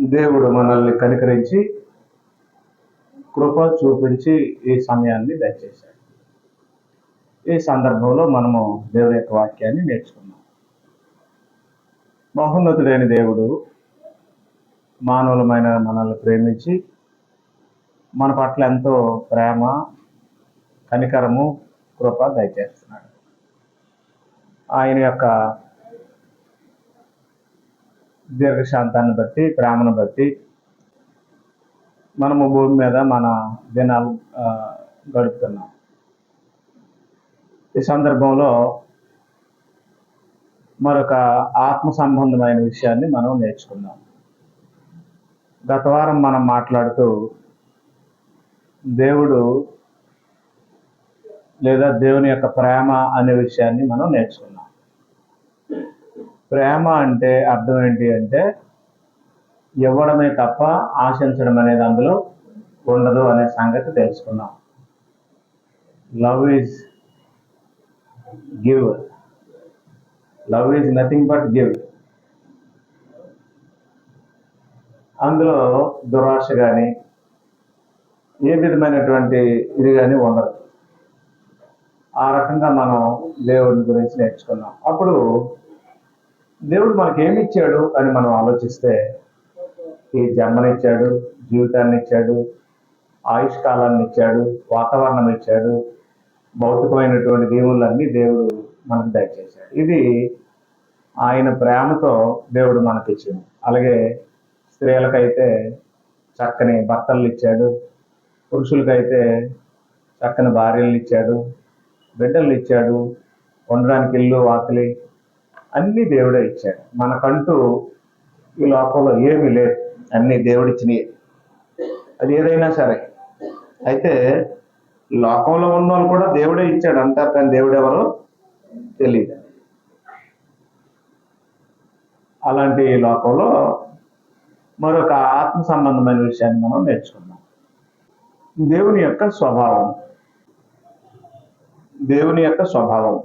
దేవుడు మనల్ని కనికరించి కృప చూపించి ఈ సమయాన్ని దయచేశాడు. ఈ సందర్భంలో మనము దేవుని యొక్క వాక్యాన్ని నేర్చుకున్నాం. మహోన్నతుడైన దేవుడు మానవులమైన మనల్ని ప్రేమించి మన పట్ల ఎంతో ప్రేమ, కనికరము, కృప దయచేస్తున్నాడు. ఆయన యొక్క దీర్ఘశాంతాన్ని బట్టి, ప్రేమను బట్టి మనము భూమి మీద మన దినాలు గడుపుతున్నాం. ఈ సందర్భంలో మరొక ఆత్మ సంబంధమైన విషయాన్ని మనం నేర్చుకుందాం. గత వారం మనం మాట్లాడుతూ దేవుడు లేదా దేవుని యొక్క ప్రేమ అనే విషయాన్ని మనం నేర్చుకున్నాం. ప్రేమ అంటే అర్థం ఏంటి అంటే ఇవ్వడమే తప్ప ఆశించడం అనేది అందులో ఉండదు అనే సంగతి తెలుసుకున్నాం. Love is give, love is nothing but give. అందులో దురాశ కానీ ఏ విధమైనటువంటి ఇది కానీ ఉండదు. ఆ రకంగా మనం దేవుడి గురించి నేర్చుకున్నాం. అప్పుడు దేవుడు మనకి ఏమి ఇచ్చాడు అని మనం ఆలోచిస్తే ఈ జన్మనిచ్చాడు, జీవితాన్ని ఇచ్చాడు, ఆయుష్కాలాన్ని ఇచ్చాడు, వాతావరణం ఇచ్చాడు, భౌతికమైనటువంటి దేవుళ్ళన్నీ దేవుడు మనకు దయచేశాడు. ఇది ఆయన ప్రేమతో దేవుడు మనకిచ్చింది. అలాగే స్త్రీలకైతే చక్కని భర్తలు ఇచ్చాడు, పురుషులకైతే చక్కని భార్యలు ఇచ్చాడు, బిడ్డలు ఇచ్చాడు, ఉండడానికి ఇల్లు, వాకిలి అన్నీ దేవుడే ఇచ్చాడు. మనకంటూ ఈ లోకంలో ఏమీ లేదు, అన్నీ దేవుడిచ్చినవి. అది ఏదైనా సరే. అయితే లోకంలో ఉన్న వాళ్ళు కూడా దేవుడే ఇచ్చాడు అంటారు, కానీ దేవుడు ఎవరో తెలియదు. అలాంటి లోకంలో మరొక ఆత్మ సంబంధమైన విషయాన్ని మనం నేర్చుకున్నాం. దేవుని యొక్క స్వభావం. దేవుని యొక్క స్వభావం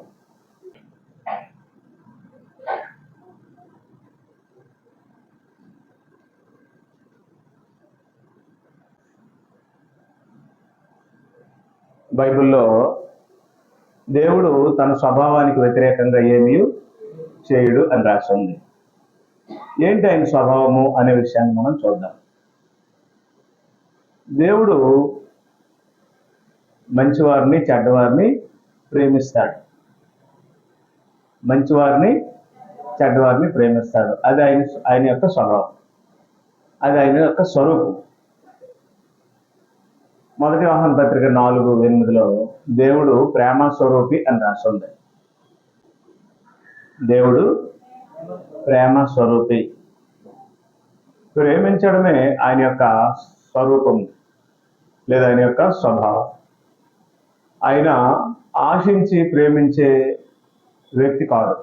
బైబిల్లో దేవుడు తన స్వభావానికి వ్యతిరేకంగా ఏమీ చేయడు అని రాసి ఉంది. ఏంటి ఆయన స్వభావము అనే విషయాన్ని మనం చూద్దాం. దేవుడు మంచివారిని, చెడ్డవారిని ప్రేమిస్తాడు. మంచివారిని, చెడ్డవారిని ప్రేమిస్తాడు. అది ఆయన యొక్క స్వభావం, అది ఆయన యొక్క స్వరూపం. మొదటి యోహాను పత్రిక 4:8 దేవుడు ప్రేమ స్వరూపి అని రాస్తుంది. దేవుడు ప్రేమ స్వరూపి. ప్రేమించడమే ఆయన యొక్క స్వరూపం లేదా ఆయన యొక్క స్వభావం. ఆయన ఆశించి ప్రేమించే వ్యక్తి కాదు.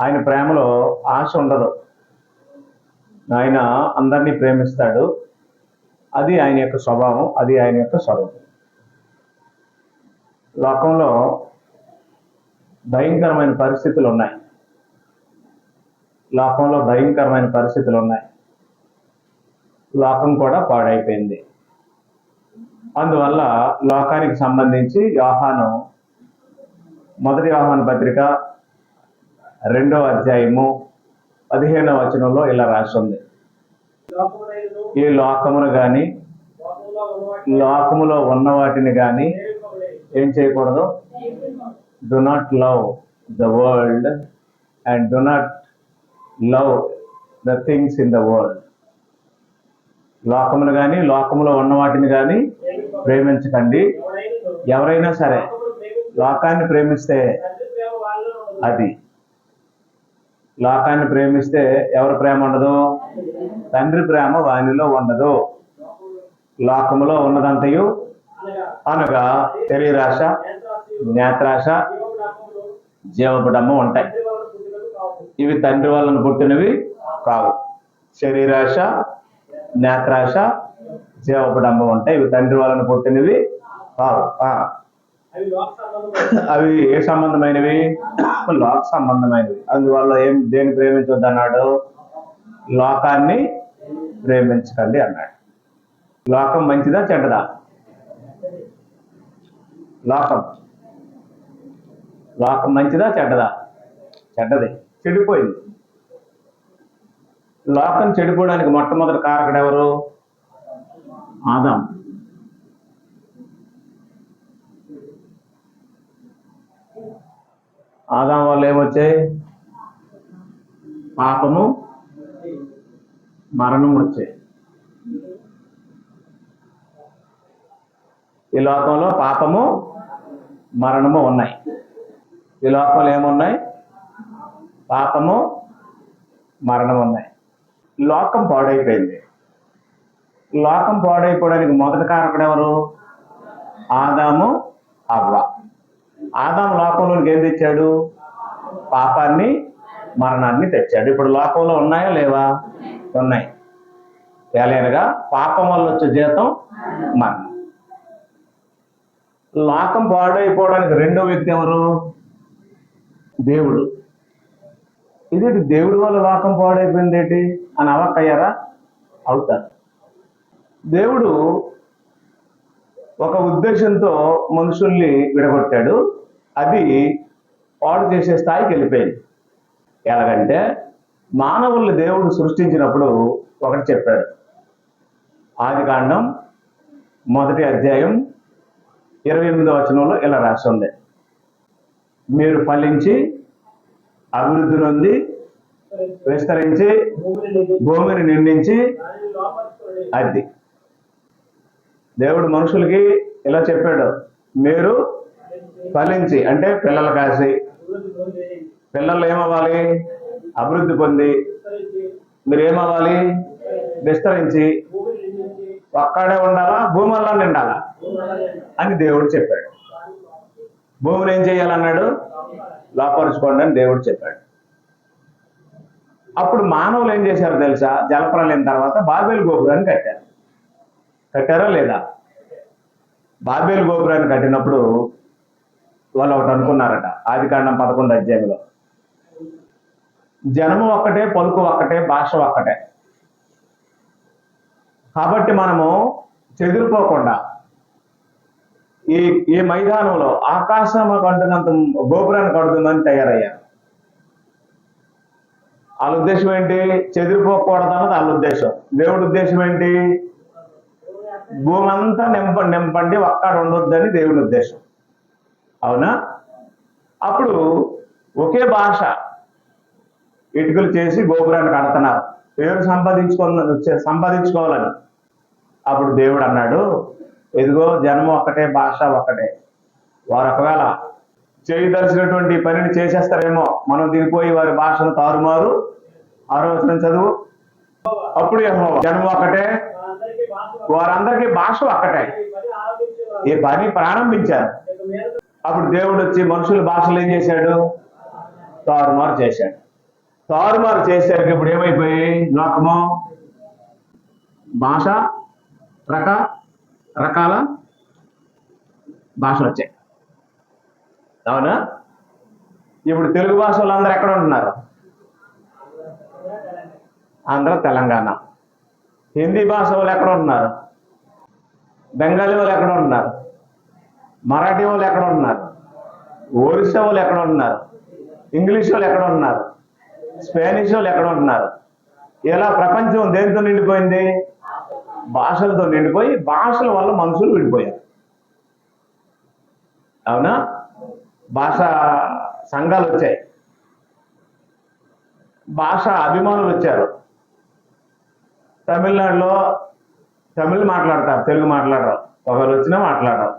ఆయన ప్రేమలో ఆశ ఉండదు. ఆయన అందరినీ ప్రేమిస్తాడు. అది ఆయన యొక్క స్వభావం, అది ఆయన యొక్క స్వరూపం. లోకంలో భయంకరమైన పరిస్థితులు ఉన్నాయి. లోకంలో భయంకరమైన పరిస్థితులు ఉన్నాయి. లోకం కూడా పాడైపోయింది. అందువల్ల లోకానికి సంబంధించి యోహాను మొదటి యోహాను పత్రిక 2వ అధ్యాయము 15వ వచనంలో ఇలా రాస్తుంది. ఈ లోకమును కానీ లోకములో ఉన్న వాటిని కానీ ఏం చేయకూడదు. Do not love the world and do not love the things in the world. లోకమును కానీ లోకములో ఉన్న వాటిని కానీ ప్రేమించకండి. ఎవరైనా సరే లోకాన్ని ప్రేమిస్తే అది లోకాన్ని ప్రేమిస్తే ఎవరి ప్రేమ ఉండదు? తండ్రి ప్రేమ వానిలో ఉండదు. లోకములో ఉన్నదంతయు అనగా శరీరాశ, నేత్రాశ, జీవపుడమ్మ ఉంటాయి. ఇవి తండ్రి వలన పుట్టినవి కావు. శరీరాశ, నేత్రాశ, జీవపుడమ్మ ఉంటాయి. ఇవి తండ్రి వలన పుట్టినవి కావు. అవి ఏ సంబంధమైనవి? లోక సంబంధమైనవి. అందువల్ల దేని ప్రేమించొద్దన్నాడు? లోకాన్ని ప్రేమించకండి అన్నాడు. లోకం మంచిదా చెడ్డదా? లోకం మంచిదా చెడ్డదా? చెడ్డది, చెడిపోయింది. లోకం చెడిపోవడానికి మొట్టమొదటి కారకుడు ఎవరు? ఆదాం. ఆదాం వల్ల ఏమొచ్చాయి? పాపము, మరణం వచ్చాయి. ఈ లోకంలో పాపము, మరణము ఉన్నాయి. ఈ లోకంలో ఏమున్నాయి? పాపము, మరణం ఉన్నాయి. లోకం పాడైపోయింది. లోకం పాడైపోవడానికి మొదటి కారకుడు ఎవరు? ఆదాము, హవ్వ. ఆదాము లోకంలోనికి ఏం తెచ్చాడు? పాపాన్ని, మరణాన్ని తెచ్చాడు. ఇప్పుడు లోకంలో ఉన్నాయా లేవా? ఉన్నాయి. తేలేనగా పాపం వల్ల వచ్చే జీతం మరణం. లోకం పాడైపోవడానికి రెండో వ్యక్తి ఎవరు? దేవుడు. ఇదేంటి దేవుడి వల్ల లోకం పాడైపోయింది ఏంటి అని అవ్వకయ్యారా? అవుతారు. దేవుడు ఒక ఉద్దేశంతో మనుషుల్ని విడగొట్టాడు. అది పాడు చేసే స్థాయికి వెళ్ళిపోయింది. ఎలాగంటే మానవుల్ని దేవుడు సృష్టించినప్పుడు ఒకటి చెప్పాడు. ఆదికాండం 1వ అధ్యాయం 28వ వచనంలో ఇలా రాసి ఉంది, మీరు ఫలించి అభివృద్ధి నొంది విస్తరించి భూమిని నిండించి. అది దేవుడు మనుషులకి ఇలా చెప్పాడు, మీరు ఫలించి అంటే పిల్లలు కాసి, పిల్లలు ఏమవ్వాలి? అభివృద్ధి పొంది. మీరు ఏమవ్వాలి? విస్తరించి. ఒక్కడే ఉండాలా? భూమల్లా నిండాలా అని దేవుడు చెప్పాడు. భూమిని ఏం చేయాలన్నాడు? లోపరుచుకోండి అని దేవుడు చెప్పాడు. అప్పుడు మానవులు ఏం చేశారు తెలుసా? జలప్రలయం తర్వాత బాబేలు గోపురాన్ని కట్టారు. కట్టారా లేదా? బాబేలు గోపురాన్ని కట్టినప్పుడు వాళ్ళు ఒకటి అనుకున్నారట. ఆదికాండం 11వ అధ్యాయంలో, జనము ఒక్కటే, పలుకు ఒక్కటే, భాష ఒక్కటే. కాబట్టి మనము చెదిరిపోకుండా ఈ మైదానంలో ఆకాశం కడుతున్నంత గోపురాన్ని కడుతుందని తయారయ్యారు. వాళ్ళ ఉద్దేశం ఏంటి? చెదిరిపోకూడదు అన్నది వాళ్ళ ఉద్దేశం. దేవుడి ఉద్దేశం ఏంటి? భూమి అంతా నింపండి, ఒక్కడ ఉండొద్దని దేవుడి ఉద్దేశం. అవునా? అప్పుడు ఒకే భాష ఇటుకలు చేసి గోపురాన్ని కడుతున్నారు, పేరు సంపాదించుకోవాలని. అప్పుడు దేవుడు అన్నాడు, ఎదుగో జన్మ ఒక్కటే, భాష ఒక్కటే. వారు ఒకవేళ చేయదలిసినటువంటి పనిని చేసేస్తారేమో, మనం దిగిపోయి వారి భాషను తారుమారు. 6వ వచనం చదువు. అప్పుడు జన్మ ఒక్కటే, వారందరికీ భాష ఒక్కటే. ఈ పని ప్రారంభించారు. అప్పుడు దేవుడు వచ్చి మనుషుల భాషలు ఏం చేశాడు? తారుమారు చేశాడు. తారుమారు చేసేసరికి ఇప్పుడు ఏమైపోయి? లోకము, భాష, రకాల భాషలు వచ్చాయి. అవునా? ఇప్పుడు తెలుగు భాష వాళ్ళందరూ ఎక్కడ ఉంటున్నారు? ఆంధ్ర, తెలంగాణ. హిందీ భాష వాళ్ళు ఎక్కడ ఉంటున్నారు? బెంగాలీ వాళ్ళు ఎక్కడ ఉంటున్నారు? మరాఠీ వాళ్ళు ఎక్కడ ఉంటున్నారు? ఒరిస్సా వాళ్ళు ఎక్కడ ఉంటున్నారు? ఇంగ్లీష్ వాళ్ళు ఎక్కడ ఉంటున్నారు? స్పానిష్ వాళ్ళు ఎక్కడ ఉంటున్నారు? ఇలా ప్రపంచం దేనితో నిండిపోయింది? భాషలతో నిండిపోయి, భాషల వల్ల మనుషులు విడిపోయారు. అవునా? భాష సంఘాలు వచ్చాయి, భాష అభిమానులు వచ్చారు. తమిళనాడులో తమిళ్ మాట్లాడతారు, తెలుగు మాట్లాడరు. ఒకరు వచ్చినా మాట్లాడరు.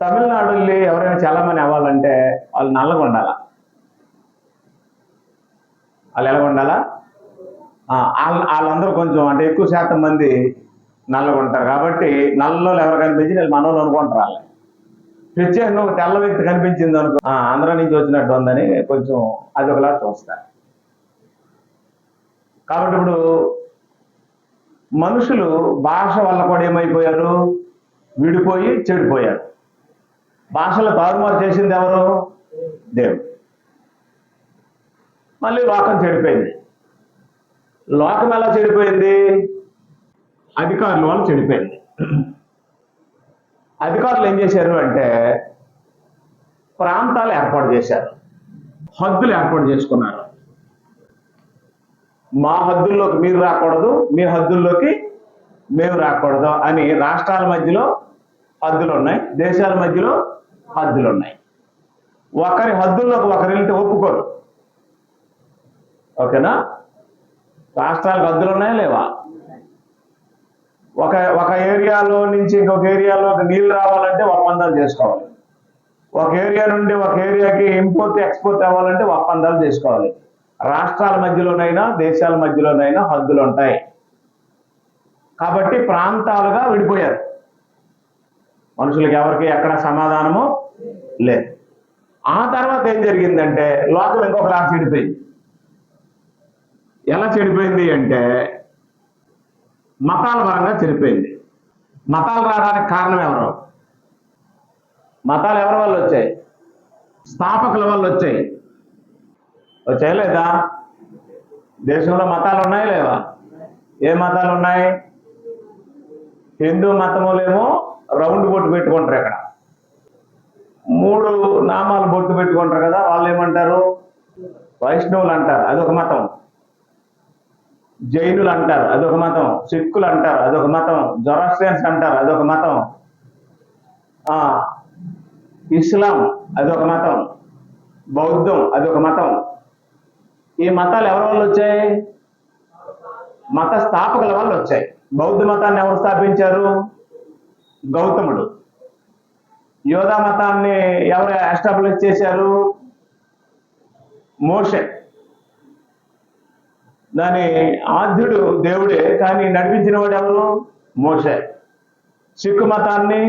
తమిళనాడు వెళ్ళి ఎవరైనా చాలామంది అవ్వాలంటే వాళ్ళు నల్లగా ఉండాలా. వాళ్ళు ఎలా ఉండాలా? వాళ్ళందరూ కొంచెం అంటే ఎక్కువ శాతం మంది నల్లగా ఉంటారు. కాబట్టి నల్లలో ఎవరు కనిపించి నేను మనోళ్ళు అనుకుంటారు. వాళ్ళే ప్రత్యేకంగా ఒక తెల్ల వ్యక్తి కనిపించింది అనుకో, ఆంధ్ర నుంచి వచ్చినట్టు ఉందని కొంచెం అది ఒకలా చూస్తారు. కాబట్టి ఇప్పుడు మనుషులు భాష వల్ల కూడా ఏమైపోయారు? విడిపోయి చెడిపోయారు. భాషలు తారుమారు చేసింది ఎవరు? దేవుడు. మళ్ళీ లోకం చెడిపోయింది. లోకం ఎలా చెడిపోయింది? అధికారుల వల్ల చెడిపోయింది. అధికారులు ఏం చేశారు అంటే ప్రాంతాలు ఏర్పాటు చేశారు, హద్దులు ఏర్పాటు చేసుకున్నారు. మా హద్దుల్లోకి మీరు రాకూడదు, మీ హద్దుల్లోకి మేము రాకూడదు అని రాష్ట్రాల మధ్యలో హద్దులు ఉన్నాయి, దేశాల మధ్యలో హద్దులు ఉన్నాయి. ఒకరి హద్దుల్లోకి ఒకరు వెళ్తే ఒప్పుకోరు. ఓకేనా? రాష్ట్రాలకు హద్దులు ఉన్నాయా లేవా? ఒక ఏరియాలో నుంచి ఇంకొక ఏరియాలోకి నీళ్లు రావాలంటే ఒప్పందాలు చేసుకోవాలి. ఒక ఏరియా నుండి ఒక ఏరియాకి ఇంపోర్ట్ ఎక్స్పోర్ట్ అవ్వాలంటే ఒప్పందాలు చేసుకోవాలి. రాష్ట్రాల మధ్యలోనైనా దేశాల మధ్యలోనైనా హద్దులు ఉంటాయి. కాబట్టి ప్రాంతాలుగా విడిపోయారు. మనుషులకి ఎవరికి ఎక్కడ సమాధానము లేదు. ఆ తర్వాత ఏం జరిగిందంటే లోకం ఇంకొకలా చెడిపోయింది. ఎలా చెడిపోయింది అంటే మతాల పరంగా చెడిపోయింది. మతాలు రావడానికి కారణం ఎవరు? మతాలు ఎవరి వల్ల వచ్చాయి? స్థాపకుల వల్ల వచ్చాయి. వచ్చాయి లేదా? దేశంలో మతాలు ఉన్నాయా లేవా? ఏ మతాలు ఉన్నాయి? హిందూ మతములేమో రౌండ్ బొట్టు పెట్టుకుంటారు. ఇక్కడ 3 నామాలు బొట్టు పెట్టుకుంటారు కదా, వాళ్ళు ఏమంటారు? వైష్ణవులు అంటారు, అదొక మతం. జైనులు అంటారు, అదొక మతం. సిక్కులు అంటారు, అదొక మతం. జొరాస్ట్రియన్స్ అంటారు, అదొక మతం. ఇస్లాం అదొక మతం. బౌద్ధం అదొక మతం. ఈ మతాలు ఎవరి వల్ల వచ్చాయి? మత స్థాపకుల వల్ల వచ్చాయి. బౌద్ధ మతాన్ని ఎవరు స్థాపించారు? గౌతముడు. యోధా మతాన్ని ఎవరు ఎస్టాబ్లిష్ చేశారు? మోషే. దాని ఆద్యుడు దేవుడే, కానీ నడిపించిన వాడు ఎవరు? మోషే. సిక్కు మతాన్ని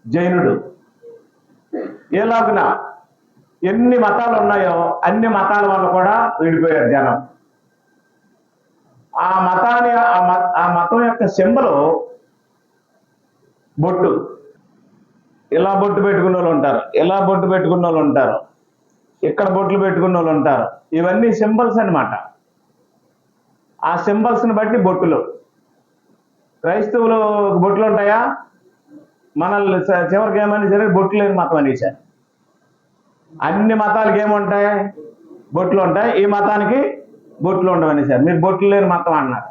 జైనుడు. ఎలాగున ఎన్ని మతాలు ఉన్నాయో అన్ని మతాల వల్ల కూడా విడిపోయారు జనం. ఆ మతం యొక్క సింబల్ బొట్టు. ఇలా బొట్టు పెట్టుకున్న వాళ్ళు ఉంటారు, ఇలా బొట్టు పెట్టుకున్న వాళ్ళు ఉంటారు, ఇక్కడ బొట్లు పెట్టుకున్న వాళ్ళు ఉంటారు. ఇవన్నీ సింబల్స్ అన్నమాట. ఆ సింబల్స్ని బట్టి బొట్టులు. క్రైస్తవులు బొట్లు ఉంటాయా? మనల్ని చివరికి ఏమని సరే బొట్లు లేని మతం అనేసారు. అన్ని మతాలకి ఏముంటాయి? బొట్లు ఉంటాయి. ఈ మతానికి బొట్లు ఉండవనేసారు. మీరు బొట్లు లేని మతం అన్నారు.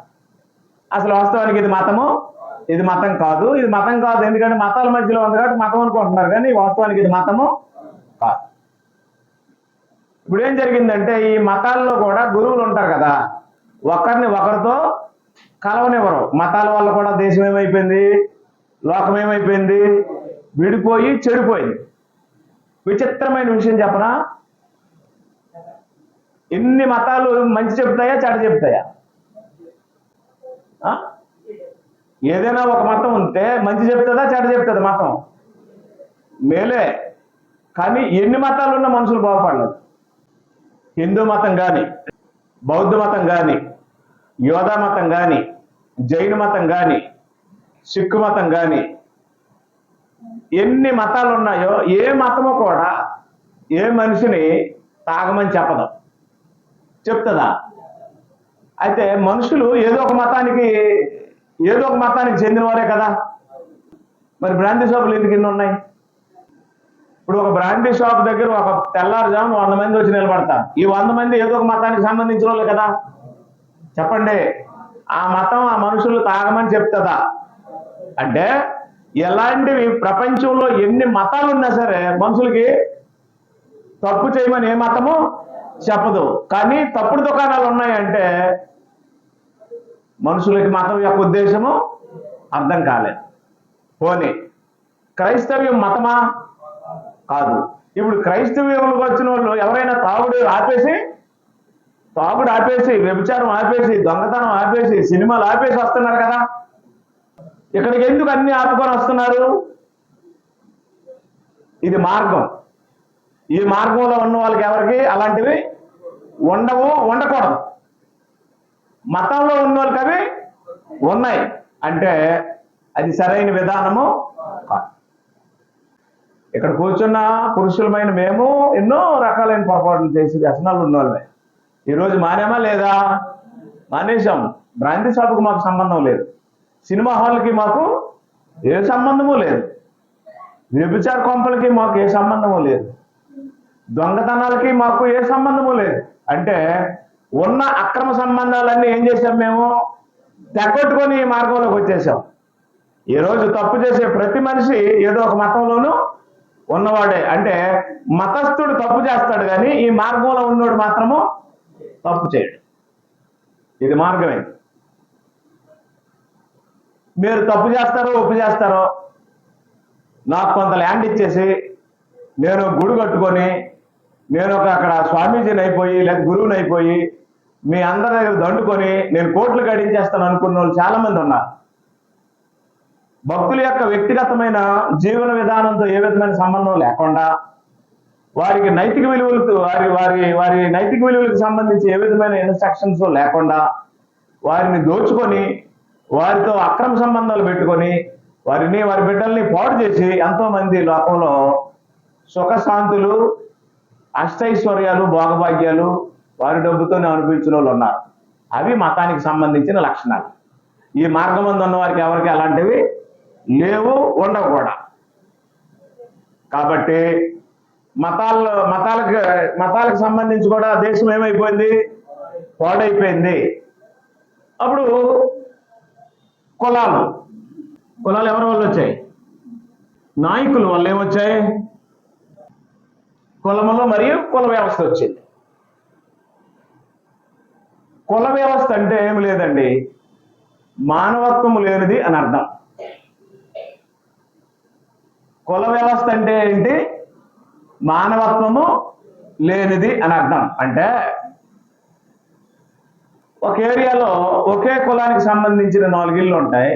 అసలు వాస్తవానికి ఇది మతము, ఇది మతం కాదు. ఇది మతం కాదు ఎందుకంటే మతాల మధ్యలో ఉంది కాబట్టి మతం అనుకుంటున్నారు, కానీ వాస్తవానికి ఇది మతము కాదు. ఇప్పుడు ఏం జరిగిందంటే ఈ మతాల్లో కూడా గురువులు ఉంటారు కదా, ఒకరిని ఒకరితో కలవనివ్వరు. మతాల వల్ల కూడా దేశం ఏమైపోయింది? లోకం ఏమైపోయింది? విడిపోయి చెడిపోయింది. విచిత్రమైన విషయం చెప్పనా? ఎన్ని మతాలు మంచి చెప్తాయా చెడ్డ చెప్తాయా? ఏదైనా ఒక మతం ఉంటే మంచి చెప్తుందా చెడ్డ చెప్తుందా? మతం మేలే. కానీ ఎన్ని మతాలు ఉన్న మనుషులు బాగుపడలేదు. హిందూ మతం కానీ, బౌద్ధ మతం కానీ, యోధా మతం కానీ, జైన మతం కానీ, సిక్కు మతం కానీ, ఎన్ని మతాలు ఉన్నాయో ఏ మతము కూడా ఏ మనిషిని తాగమని చెప్పదు. చెప్తుందా? అయితే మనుషులు ఏదో ఒక మతానికి చెందిన వారే కదా. మరి బ్రాందీ షాపులు ఎందుకు ఇన్ని ఉన్నాయి? ఇప్పుడు ఒక బ్రాందీ షాప్ దగ్గర ఒక తెల్లారుజాము 100 మంది వచ్చి నిలబడతారు. ఈ 100 మంది ఏదో ఒక మతానికి సంబంధించిన వాళ్ళే కదా. చెప్పండి, ఆ మతం ఆ మనుషులు తాగమని చెప్తుందా? అంటే ఎలాంటివి ప్రపంచంలో ఎన్ని మతాలు ఉన్నా సరే మనుషులకి తప్పు చేయమని ఏ మతము చెప్పదు. కానీ తప్పుడు దుకాణాలు ఉన్నాయంటే మనుషులకి మతం యొక్క ఉద్దేశము అర్థం కాలేదు. పోనీ క్రైస్తవ్యం మతమా? కాదు. ఇప్పుడు క్రైస్తవ్యంలోకి వచ్చిన వాళ్ళు ఎవరైనా తాగుడు ఆపేసి వ్యభిచారం ఆపేసి దొంగతనం ఆపేసి సినిమాలు ఆపేసి వస్తున్నారు కదా. ఇక్కడికి ఎందుకు అన్ని ఆపుకొని వస్తున్నారు? ఇది మార్గం. ఈ మార్గంలో ఉన్న వాళ్ళకి ఎవరికి అలాంటివి ఉండకూడదు. మతంలో ఉన్న వాళ్ళకి అవి ఉన్నాయి అంటే అది సరైన విధానము కాదు. ఇక్కడ కూర్చున్న పురుషులమైన మేము ఎన్నో రకాలైన పొరపాట్లు చేసి వ్యసనాలు ఉన్న వాళ్ళమే. ఈరోజు మానేమా లేదా? మానేశాం. బ్రాంతి షాపుకి మాకు సంబంధం లేదు, సినిమా హాల్కి మాకు ఏ సంబంధము లేదు, వ్యభిచార కొంపలకి మాకు ఏ సంబంధము లేదు, దొంగతనాలకి మాకు ఏ సంబంధము లేదు. అంటే ఉన్న అక్రమ సంబంధాలన్నీ ఏం చేశాం మేము? తెగొట్టుకొని ఈ మార్గంలోకి వచ్చేసాం. ఈరోజు తప్పు చేసే ప్రతి మనిషి ఏదో ఒక మతంలోనూ ఉన్నవాడే. అంటే మతస్థుడు తప్పు చేస్తాడు, కానీ ఈ మార్గంలో ఉన్నోడు మాత్రము తప్పు చేయడు. ఇది మార్గమే. మీరు తప్పు చేస్తారో ఒప్పు చేస్తారో, నాకు కొంత ల్యాండ్ ఇచ్చేసి నేను గుడి కట్టుకొని నేను అక్కడ స్వామీజీని అయిపోయి లేదా గురువుని అయిపోయి మీ అందరి దగ్గర దండుకొని నేను కోట్లు గడించేస్తాను అనుకున్న వాళ్ళు చాలా మంది ఉన్నారు. భక్తుల యొక్క వ్యక్తిగతమైన జీవన విధానంతో ఏ విధమైన సంబంధం లేకుండా, వారికి నైతిక విలువలకు వారి నైతిక విలువలకు సంబంధించి ఏ విధమైన ఇన్స్ట్రక్షన్స్ లేకుండా వారిని దోచుకొని వారితో అక్రమ సంబంధాలు పెట్టుకొని వారి బిడ్డల్ని పాడు చేసి ఎంతో మంది లోకంలో సుఖశాంతులు, అష్టైశ్వర్యాలు, భోగభాగ్యాలు వారి డబ్బుతోనే అనుభవించిన వాళ్ళు ఉన్నారు. అవి మతానికి సంబంధించిన లక్షణాలు. ఈ మార్గం ఉన్న వారికి ఎవరికి అలాంటివి లేవు, ఉండవు కూడా. కాబట్టి మతాలకు సంబంధించి కూడా దేశం ఏమైపోయింది? పాడైపోయింది. అప్పుడు కులాలు ఎవరి వల్ల వచ్చాయి? నాయకుల వల్ల ఏమొచ్చాయి? కులములో మరియు కుల వ్యవస్థ వచ్చింది. కుల వ్యవస్థ అంటే ఏమి లేదండి, మానవత్వము లేనిది అని అర్థం. కుల వ్యవస్థ అంటే ఏంటి? మానవత్వము లేనిది అని అర్థం. అంటే ఒక ఏరియాలో ఒకే కులానికి సంబంధించిన 4 ఇళ్ళు ఉంటాయి,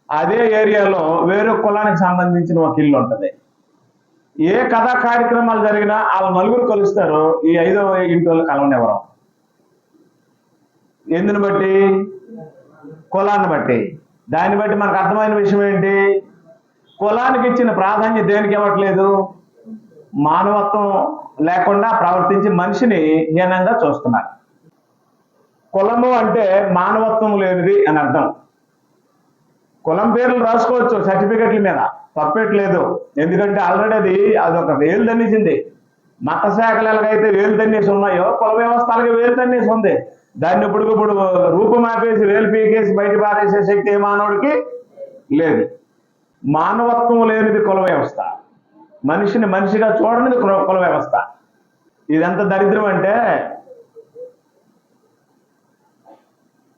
అదే ఏరియాలో వేరే కులానికి సంబంధించిన ఒక ఇల్లు ఉంటుంది. ఏ కథా కార్యక్రమాలు జరిగినా వాళ్ళు నలుగురు కలుస్తారు, ఈ 5వ ఇంటి వాళ్ళు కలవనివ్వరు. ఎందుని బట్టి? కులాన్ని బట్టి. దాన్ని బట్టి మనకు అర్థమైన విషయం ఏంటి? కులానికి ఇచ్చిన ప్రాధాన్యత దేనికి ఇవ్వట్లేదు? మానవత్వం లేకుండా ప్రవర్తించి మనిషిని హీనంగా చూస్తున్నారు. కులము అంటే మానవత్వం లేనిది అని అర్థం. కులం పేర్లు రాసుకోవచ్చు సర్టిఫికెట్ల మీద, తప్పేట్లేదు. ఎందుకంటే ఆల్రెడీ అదొక వేలు తన్నేసింది. మత శాఖలు ఎలాగైతే వేలు తన్నేసి ఉన్నాయో కుల వ్యవస్థ అలాగే వేలు తన్నేసి ఉంది. దాన్ని ఇప్పుడు రూపమాపేసి వేలు పీకేసి బయట పారేసే శక్తి ఏ మానవుడికి లేదు. మానవత్వం లేనిది కుల వ్యవస్థ, మనిషిని మనిషిగా చూడనిది కుల వ్యవస్థ. ఇదెంత దరిద్రం అంటే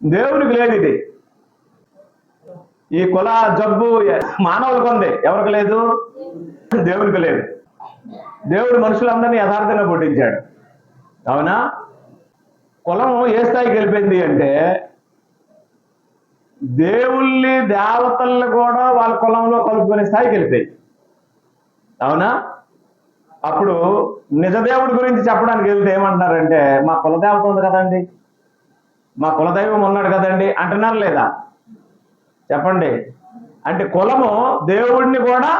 దేవునికి లేదు ఇది. ఈ కుల జబ్బు మానవులకు ఉంది, ఎవరికి లేదు? దేవునికి లేదు. దేవుడు మనుషులందరినీ యథార్థంగా పుట్టించాడు, అవునా? కులం ఏ స్థాయికి వెళ్ళిపోయింది అంటే దేవుళ్ళని దేవతల్ని కూడా వాళ్ళ కులంలో కలుపుకునే స్థాయికి వెళ్ళిపోయింది, అవునా? అప్పుడు నిజదేవుడి గురించి చెప్పడానికి వెళ్తే ఏమంటున్నారంటే మా కులదేవత ఉంది కదండి, మా కులదైవం ఉన్నాడు కదండి అంటున్నారు లేదా? చెప్పండి. అంటే కులము దేవుడిని కూడా,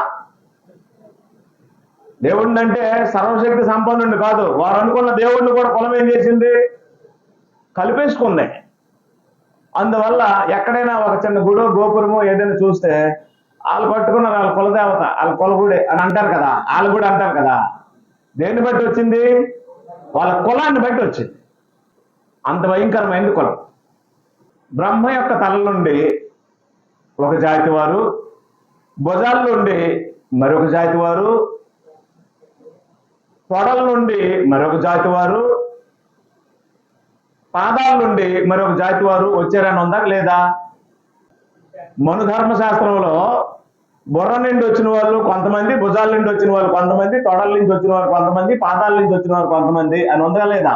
దేవుడిని అంటే సర్వశక్తి సంపన్నుడిని కాదు, వారు అనుకున్న దేవుడిని కూడా కులం ఏం చేసింది? కలిపేసుకుంది. అందువల్ల ఎక్కడైనా ఒక చిన్న గుడో గోపురమో ఏదైనా చూస్తే వాళ్ళు పట్టుకున్నారు వాళ్ళ కులదేవత, వాళ్ళ కులగుడి అని అంటారు కదా, వాళ్ళు కూడా అంటారు కదా. దేన్ని బట్టి వచ్చింది? వాళ్ళ కులాన్ని బట్టి వచ్చింది. అంత భయంకరమైనది కులం. బ్రహ్మ యొక్క తల నుండి ఒక జాతి వారు, భుజాల నుండి మరొక జాతి వారు, తొడల నుండి మరొక జాతి వారు, పాదాల నుండి మరొక జాతి వారు వచ్చారని ఉందా లేదా? మనుధర్మ శాస్త్రంలో బుర్ర నుండి వచ్చిన వాళ్ళు కొంతమంది, భుజాల నుండి వచ్చిన వాళ్ళు కొంతమంది, తొడల నుంచి వచ్చిన వారు కొంతమంది, పాదాల నుంచి వచ్చిన వారు కొంతమంది అని ఉందా లేదా?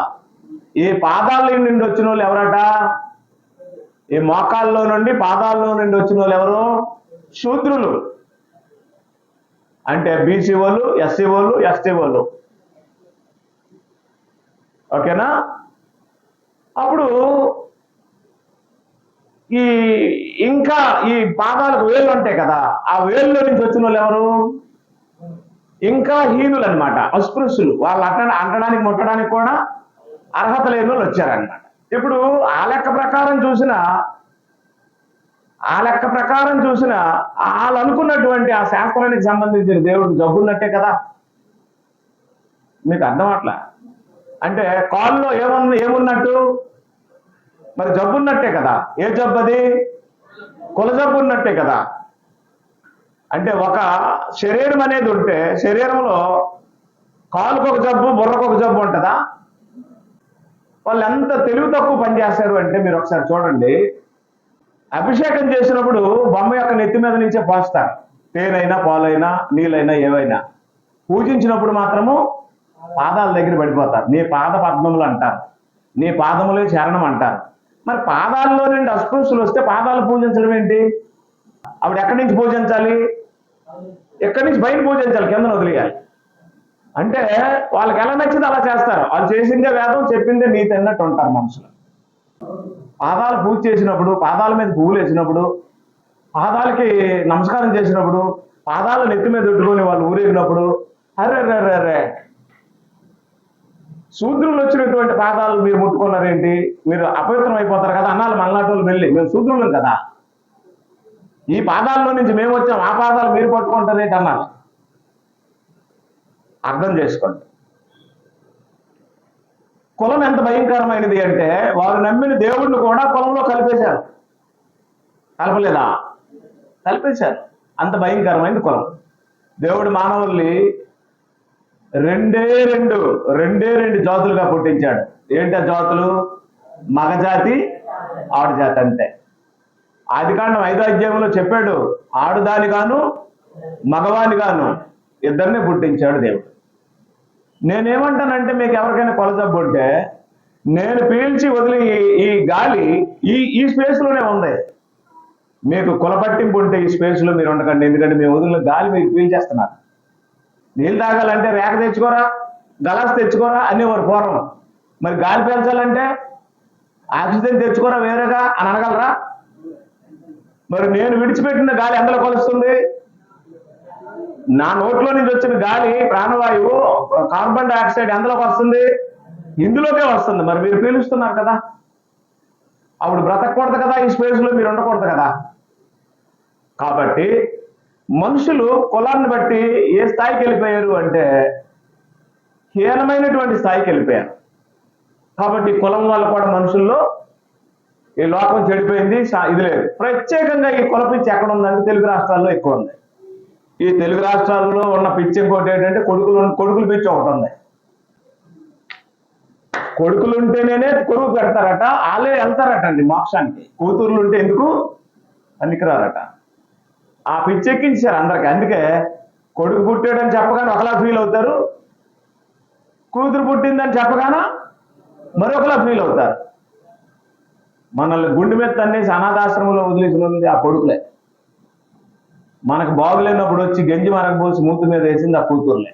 ఈ పాదాల నుండి వచ్చిన వాళ్ళు ఎవరట? ఈ మోకాల్లో నుండి పాదాల్లో నుండి వచ్చిన వాళ్ళు ఎవరు? శూద్రులు. అంటే బీసీ వాళ్ళు, ఎస్సీ వాళ్ళు, ఎస్టీ వాళ్ళు, ఓకేనా? అప్పుడు ఇంకా ఈ పాదాలకు వేళ్ళు ఉంటాయి కదా, ఆ వేళ్ళలో నుంచి వచ్చిన వాళ్ళు ఎవరు? ఇంకా హీనులు అనమాట, అస్పృశ్యులు. వాళ్ళు అంటడానికి ముట్టడానికి కూడా అర్హత లేని వాళ్ళు వచ్చారనమాట. ఇప్పుడు ఆ లెక్క ప్రకారం చూసిన వాళ్ళు అనుకున్నటువంటి ఆ శాస్త్రానికి సంబంధించిన దేవుడికి జబ్బున్నట్టే కదా. మీకు అర్థం అట్లా అంటే కాల్లో ఏమున్నట్టు మరి జబ్బున్నట్టే కదా. ఏ జబ్బు అది? కుల జబ్బు ఉన్నట్టే కదా. అంటే ఒక శరీరం అనేది ఉంటే శరీరంలో కాలుకు ఒక జబ్బు బుర్రకు ఒక జబ్బు ఉంటుందా? వాళ్ళు ఎంత తెలివి తక్కువ పనిచేస్తారు అంటే మీరు ఒకసారి చూడండి. అభిషేకం చేసినప్పుడు బొమ్మ యొక్క నెత్తి మీద నుంచే పోస్తారు, తేనైనా పాలైనా నీళ్ళైనా ఏవైనా. పూజించినప్పుడు మాత్రము పాదాల దగ్గర పడిపోతారు. నీ పాద పద్మములు అంటారు, నీ పాదములే చరణం అంటారు. మరి పాదాల్లో నుండి అస్పృశ్యులు వస్తే పాదాలు పూజించడం ఏంటి? ఆవిడ ఎక్కడి నుంచి పూజించాలి? ఎక్కడి నుంచి బయట పూజించాలి, కిందన వదిలేయాలి. అంటే వాళ్ళకి ఎలా నచ్చింది అలా చేస్తారు. వాళ్ళు చేసిందే వేదం, చెప్పిందే నీతి అన్నట్టు ఉంటారు మనుషులు. పాదాలు పూజ చేసినప్పుడు, పాదాల మీద పువ్వులు వేసినప్పుడు, పాదాలకి నమస్కారం చేసినప్పుడు, పాదాలు నెత్తి మీద పెట్టుకొని వాళ్ళు ఊరేగినప్పుడు అరే శూద్రులు వచ్చినటువంటి పాదాలు మీరు ముట్టుకున్నారేంటి? మీరు అపవిత్రం అయిపోతారు కదా అన్నాళ్ళు మల్నాటోళ్ళు వెళ్ళి. మేము శూద్రులం కదా, ఈ పాదాల్లో నుంచి మేము వచ్చాం, ఆ పాదాలు మీరు పట్టుకుంటారేంటి అన్నారు. అర్థం చేసుకోండి. కులం ఎంత భయంకరమైనది అంటే వారు నమ్మిన దేవుడిని కూడా కులంలో కలిపేశారు. కలపలేదా? కలిపేశారు. అంత భయంకరమైనది కులం. దేవుడు మానవుల్ని రెండే రెండు జాతులుగా పుట్టించాడు. ఏంటి ఆ జాతులు? మగజాతి, ఆడజాతి, అంతే. ఆదికాండం 5వ అధ్యాయంలో చెప్పాడు, ఆడుదాని గాను మగవాని గాను ఇద్దరిని పుట్టించాడు దేవుడు. నేనేమంటానంటే మీకు ఎవరికైనా కొల జబ్బు ఉంటే నేను పీల్చి వదిలి ఈ గాలి ఈ స్పేస్లోనే ఉంది. మీకు కుల పట్టింపు ఉంటే ఈ స్పేస్లో మీరు ఉండకండి, ఎందుకంటే మేము వదిలిన గాలి మీరు పీల్చేస్తున్నారు. నీళ్ళు తాగాలంటే రేఖ తెచ్చుకోరా, గలాస్ తెచ్చుకోరా అనేవారు పూర్వం. మరి గాలి పీల్చాలంటే ఆక్సిజన్ తెచ్చుకోరా వేరేగా అని అనగలరా? మరి నేను విడిచిపెట్టిన గాలి ఎందులో కలుస్తుంది? నా నోట్లో నుంచి వచ్చిన గాలి ప్రాణవాయువు కార్బన్ డైఆక్సైడ్ ఎందులోకి వస్తుంది? ఇందులోకే వస్తుంది. మరి మీరు పీలుస్తున్నారు కదా, అప్పుడు బ్రతకూడదు కదా, ఈ స్పేస్లో మీరు ఉండకూడదు కదా. కాబట్టి మనుషులు కులాన్ని బట్టి ఏ స్థాయికి వెళ్ళిపోయారు అంటే హీనమైనటువంటి స్థాయికి వెళ్ళిపోయారు. కాబట్టి కులం వల్ల కూడా మనుషుల్లో ఈ లోకం చెడిపోయింది. ఇది లేదు. ప్రత్యేకంగా ఈ కుల పిచ్చి ఎక్కడ ఉందంటే తెలుగు రాష్ట్రాల్లో ఎక్కువ ఉంది. ఈ తెలుగు రాష్ట్రాల్లో ఉన్న పిచ్చి ఇంకోటి ఏంటంటే కొడుకులు పిచ్చి ఒకటి ఉంది. కొడుకులు ఉంటేనే కొడుకు పెడతారట, వాళ్ళే వెళ్తారట అండి మోక్షానికి. కూతుర్లు ఉంటే ఎందుకు పనికిరారట. ఆ పిచ్చి ఎక్కించారు అందరికి. అందుకే కొడుకు పుట్టాడని చెప్పగానే ఒకలా ఫీల్ అవుతారు, కూతురు పుట్టిందని చెప్పగానే మరొకలా ఫీల్ అవుతారు. మనల్ని గుండె మీద తన్నేసి అనాథాశ్రమంలో వదిలేసినది ఆ కొడుకులే. మనకు బాగులేనప్పుడు వచ్చి గంజి మరకపోసి మూతి మీద వేసింది ఆ కూతుర్లే.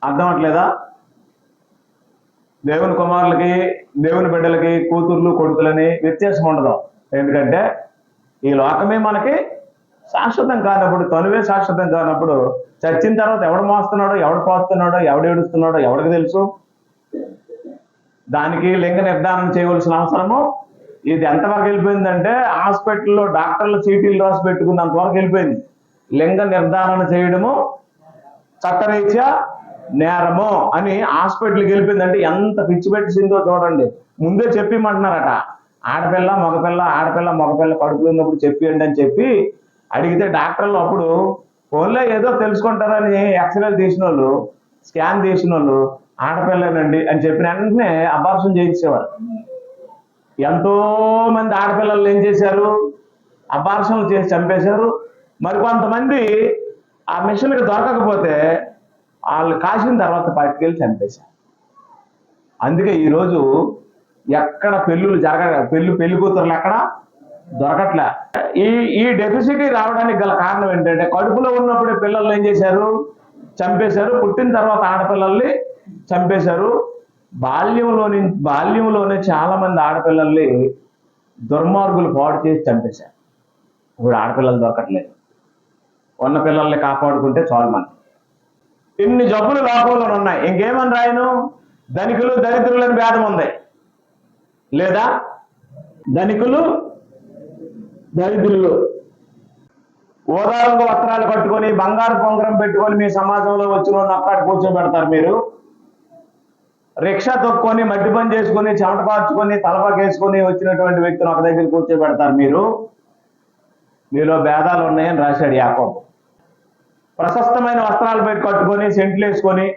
అర్థం అవట్లేదా? దేవుని కుమారులకి, దేవుని బిడ్డలకి కూతుర్లు కొడుకులని వ్యత్యాసం ఉండదు. ఎందుకంటే ఈ లోకమే మనకి శాశ్వతం కానప్పుడు, తనువే శాశ్వతం కానప్పుడు చచ్చిన తర్వాత ఎవడు మోస్తున్నాడో, ఎవడు పోస్తున్నాడో, ఎవడు ఏడుస్తున్నాడో ఎవడికి తెలుసు? దానికి లింగ నిర్ధారణ చేయవలసిన అవసరము ఇది ఎంతవరకు వెళ్ళిపోయిందంటే హాస్పిటల్లో డాక్టర్లు చీటీలు రాసి పెట్టుకున్నంత వరకు వెళ్ళిపోయింది. లింగ నిర్ధారణ చేయడము చట్టరీత్యా నేరము అని హాస్పిటల్కి వెళ్ళిపోయిందంటే ఎంత పిచ్చి పెట్టిందో చూడండి. ముందే చెప్పిమంటున్నారట, ఆడపిల్ల మగపిల్ల కడుపులో ఉన్నప్పుడు చెప్పియండి అని చెప్పి అడిగితే డాక్టర్లు అప్పుడు ఫోన్లో ఏదో తెలుసుకుంటారని ఎక్స్రేలు తీసిన వాళ్ళు, స్కాన్ తీసిన వాళ్ళు ఆడపిల్లనండి అని చెప్పిన వెంటనే అబార్షన్ చేయించేవారు. ఎంతో మంది ఆడపిల్లలు ఏం చేశారు? అబార్షన్లు చేసి చంపేశారు. మరి కొంతమంది ఆ మిషన్కి దొరకకపోతే వాళ్ళు కాసిన తర్వాత పట్టుకెళ్ళి చంపేశారు. అందుకే ఈరోజు ఎక్కడ పెళ్ళిళ్ళు పెళ్లి కూతురులు ఎక్కడ దొరకట్లే. ఈ డెఫిసిటీ రావడానికి గల కారణం ఏంటంటే కడుపులో ఉన్నప్పుడే పిల్లల్ని ఏం చేశారు? చంపేశారు. పుట్టిన తర్వాత ఆడపిల్లల్ని చంపేశారు. బాల్యంలోనే చాలా మంది ఆడపిల్లల్ని దుర్మార్గులు పాడు చేసి చంపేశారు. ఇప్పుడు ఆడపిల్లలు దొరకట్లేదు. ఉన్న పిల్లల్ని కాపాడుకుంటే చాలు. మనకి ఇన్ని జబ్బులు లోకంలో ఉన్నాయి. ఇంకేమని రాయను? ధనికులు దరిద్రులని భేదం ఉంది. లేదా ధనికులు దరిద్రులు. ఓదారంగ వస్త్రాలు కట్టుకొని బంగారు పొంగరం పెట్టుకొని మీ సమాజంలో వచ్చిన అక్కడ కూర్చోబెడతారు మీరు. రిక్షా తొక్కొని మట్టి పని చేసుకొని చెమట కార్చుకొని తలపాకేసుకొని వచ్చినటువంటి వ్యక్తిని ఒక దగ్గర కూర్చోబెడతారు మీరు. మీలో భేదాలు ఉన్నాయని రాశాడు యాకోబు. ప్రశస్తమైన వస్త్రాలు పెట్టి కట్టుకొని సెంట్లు వేసుకొని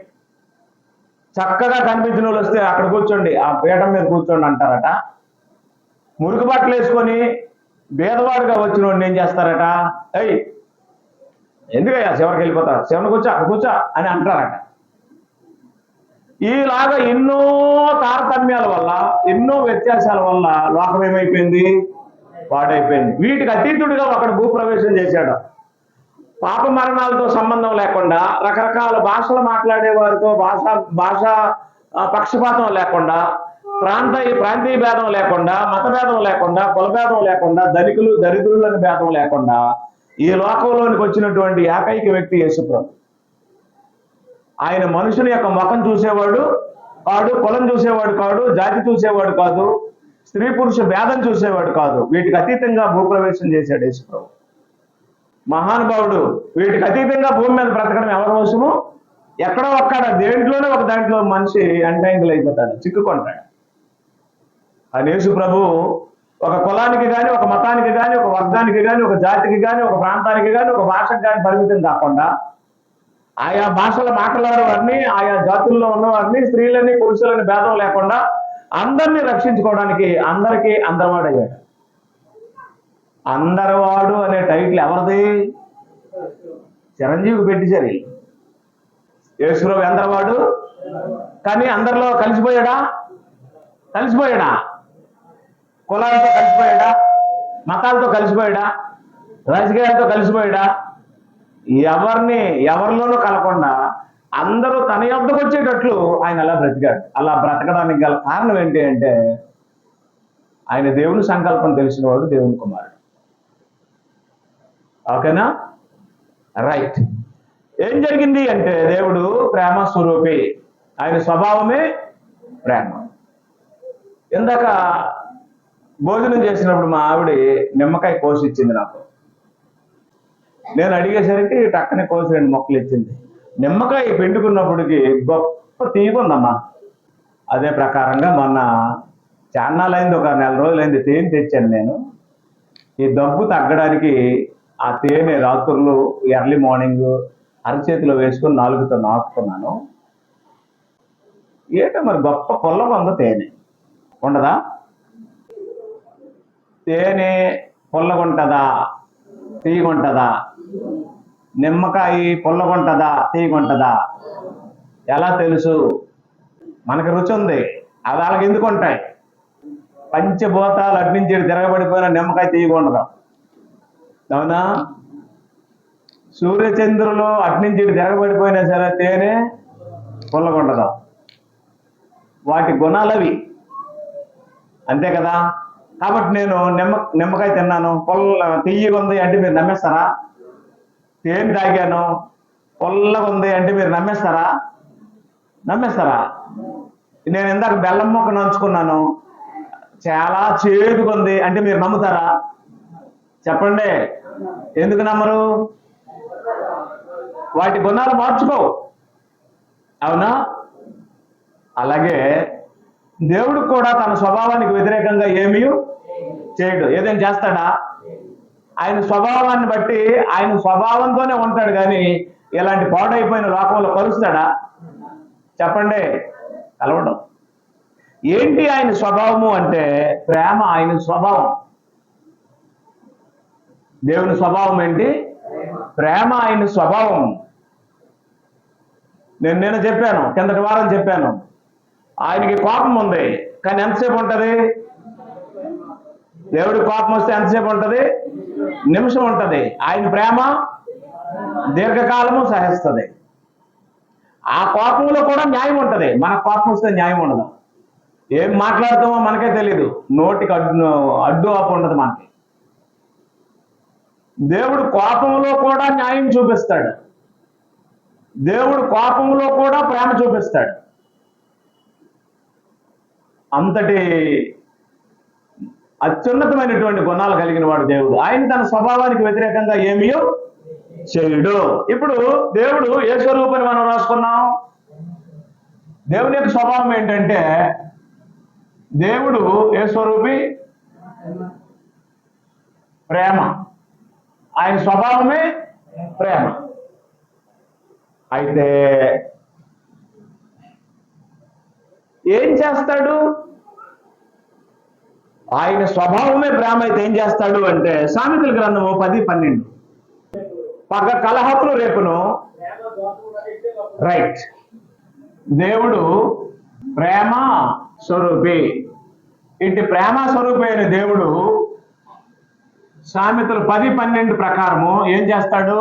చక్కగా కనిపించిన వాళ్ళు వస్తే అక్కడ కూర్చోండి, ఆ పీఠం మీద కూర్చోండి అంటారట. మురికి బట్టలు వేసుకొని భేదవాడుగా వచ్చిన వాడిని ఏం చేస్తారట, అయ్యి ఎందుకయ్యా శివరికి వెళ్ళిపోతారు, శివను కూర్చో అక్కడ కూర్చో అని అంటారట. ఈలాగా ఎన్నో తారతమ్యాల వల్ల, ఎన్నో వ్యత్యాసాల వల్ల లోకం ఏమైపోయింది, పాడైపోయింది. వీటికి అతీతుడిగా ఒకడు భూప్రవేశం చేశాడు. పాప మరణాలతో సంబంధం లేకుండా, రకరకాల భాషలు మాట్లాడే వారితో భాష పక్షపాతం లేకుండా, ప్రాంతీయ భేదం లేకుండా, మత భేదం లేకుండా, కుల భేదం లేకుండా, ధనికులు దరిద్రులని భేదం లేకుండా ఈ లోకంలోనికి వచ్చినటువంటి ఏకైక వ్యక్తి యేసుప్రభు. ఆయన మనుషుని యొక్క ముఖం చూసేవాడు కాడు, కులం చూసేవాడు కాడు, జాతి చూసేవాడు కాదు, స్త్రీ పురుష భేదం చూసేవాడు కాదు. వీటికి అతీతంగా భూప్రవేశం చేశాడు యేసుప్రభు. మహానుభావుడు. వీటికి అతీతంగా భూమి మీద బ్రతకడం ఎవరి అవసరము? ఎక్కడో ఒక్కడ దేంట్లోనే ఒక దాంట్లో మనిషి ఎంటైంగిల్ అయిపోతాడు, చిక్కుకుంటాడు. అని యేసు ప్రభు ఒక కులానికి కానీ, ఒక మతానికి కానీ, ఒక వర్గానికి కానీ, ఒక జాతికి కానీ, ఒక ప్రాంతానికి కానీ, ఒక భాషకు కానీ పరిమితం కాకుండా ఆయా భాషలు మాట్లాడేవారిని, ఆయా జాతుల్లో ఉన్నవారిని, స్త్రీలని పురుషులని భేదం లేకుండా అందరినీ రక్షించుకోవడానికి అందరికీ అందరవాడయ్యాడు. అందరవాడు అనే టైటిల్ ఎవరిది? చిరంజీవికి పెట్టించారు. యేసుప్రభు అందరవాడు, కానీ అందరిలో కలిసిపోయాడా? కలిసిపోయాడా? కులాలతో కలిసిపోయాడా? మతాలతో కలిసిపోయాడా? రాజకీయాలతో కలిసిపోయాడా? ఎవరిలోనూ కలకుండా అందరూ తన యొద్దకు వచ్చేటట్లు ఆయన అలా బ్రతికాడు. అలా బ్రతకడానికి గల కారణం ఏంటి అంటే, ఆయన దేవుని సంకల్పం తెలిసిన వాడు, దేవుని కుమారుడు. ఓకేనా? రైట్. ఏం జరిగింది అంటే, దేవుడు ప్రేమ స్వరూపి, ఆయన స్వభావమే ప్రేమ. ఇందాక భోజనం చేసినప్పుడు మా ఆవిడ నిమ్మకాయ కోసి ఇచ్చింది నాకు. నేను అడిగేసరికి టక్కనే కోసి 2 మొక్కలు ఇచ్చింది. నిమ్మకాయ పిండుకున్నప్పటికి గొప్ప తీగుందమ్మా. అదే ప్రకారంగా మొన్న చాన్నాలైంది, ఒక 4 రోజులైంది, తేనె తెచ్చాను నేను. ఈ దగ్గు తగ్గడానికి ఆ తేనె రాత్రులు ఎర్లీ మార్నింగ్ అరచేతిలో వేసుకుని నాలుగుతో నాకుతున్నాను. ఏంటో మరి గొప్ప పొల్లగా ఉందో తేనె. ఉండదా? తేనె పొల్లగుంటదా, తీగుంటదా? నిమ్మకాయ పొల్లగుంటదా, తీగుంటదా? ఎలా తెలుసు? మనకి రుచి ఉంది, అవి వాళ్ళకి ఎందుకు ఉంటాయి? పంచభూతాలు అడ్నించి తిరగబడిపోయిన నిమ్మకాయ తీయకుండదు, అవునా? సూర్యచంద్రులు అట్నుంచి తిరగబడిపోయినా సరే తేనె పొల్లగుండదు. వాటి గుణాలవి, అంతే కదా. కాబట్టి నేను నిమ్మకాయ తిన్నాను, తీయగా ఉంది అంటే మీరు నమ్మేస్తారా? తేనె తాగాను, పొల్లగా ఉంది అంటే మీరు నమ్మేస్తారా? నమ్మేస్తారా? నేను ఇందాక బెల్లం మొక్క నంచుకున్నాను, చాలా చేదుగా ఉంది అంటే మీరు నమ్ముతారా? చెప్పండి, ఎందుకు నమ్మరు? వాటి గుణాలు మార్చుకోవు, అవునా? అలాగే దేవుడు కూడా తన స్వభావానికి వ్యతిరేకంగా ఏమీ చేయడు. ఏదైనా చేస్తాడా? ఆయన స్వభావాన్ని బట్టి ఆయన స్వభావంతోనే ఉంటాడు, కానీ ఇలాంటి పాడైపోయిన లోకంలో కలుస్తాడా? చెప్పండి, కలవడం. ఏంటి ఆయన స్వభావము అంటే ప్రేమ. ఆయన స్వభావం, దేవుని స్వభావం ఏంటి? ప్రేమ. ఆయన స్వభావం. నేను చెప్పాను, కిందటి వారం చెప్పాను, ఆయనకి కోపం ఉంది, కానీ ఎంతసేపు ఉంటుంది? దేవుడి కోపం వస్తే ఎంతసేపు ఉంటుంది? నిమిషం ఉంటుంది. ఆయన ప్రేమ దీర్ఘకాలము సహిస్తుంది. ఆ కోపంలో కూడా న్యాయం ఉంటుంది. మన కోపం వస్తే న్యాయం ఉండదు. ఏం మాట్లాడుతామో మనకే తెలీదు, నోటికి అడ్డు ఆపు ఉండదు మనకి. దేవుడు కోపంలో కూడా న్యాయం చూపిస్తాడు, దేవుడు కోపంలో కూడా ప్రేమ చూపిస్తాడు. అంతటి అత్యున్నతమైనటువంటి గుణాలు కలిగిన వాడు దేవుడు. ఆయన తన స్వభావానికి వ్యతిరేకంగా ఏమీ చేయడు. ఇప్పుడు దేవుడు ఏ స్వరూపాన్ని మనం రాసుకున్నాం? దేవుని యొక్క స్వభావం ఏంటంటే, దేవుడు ఏ స్వరూపి? ప్రేమ. ఆయన స్వభావమే ప్రేమ. అయితే ఏం చేస్తాడు? ఆయన స్వభావమే ప్రేమ అయితే ఏం చేస్తాడు అంటే, సామెతల గ్రంథము 10:12, పగ కలహములు రేపును. రైట్. దేవుడు ప్రేమ స్వరూపి. ఇటు ప్రేమ స్వరూపి అయిన దేవుడు సామెతలు 10:12 ప్రకారము ఏం చేస్తాడు?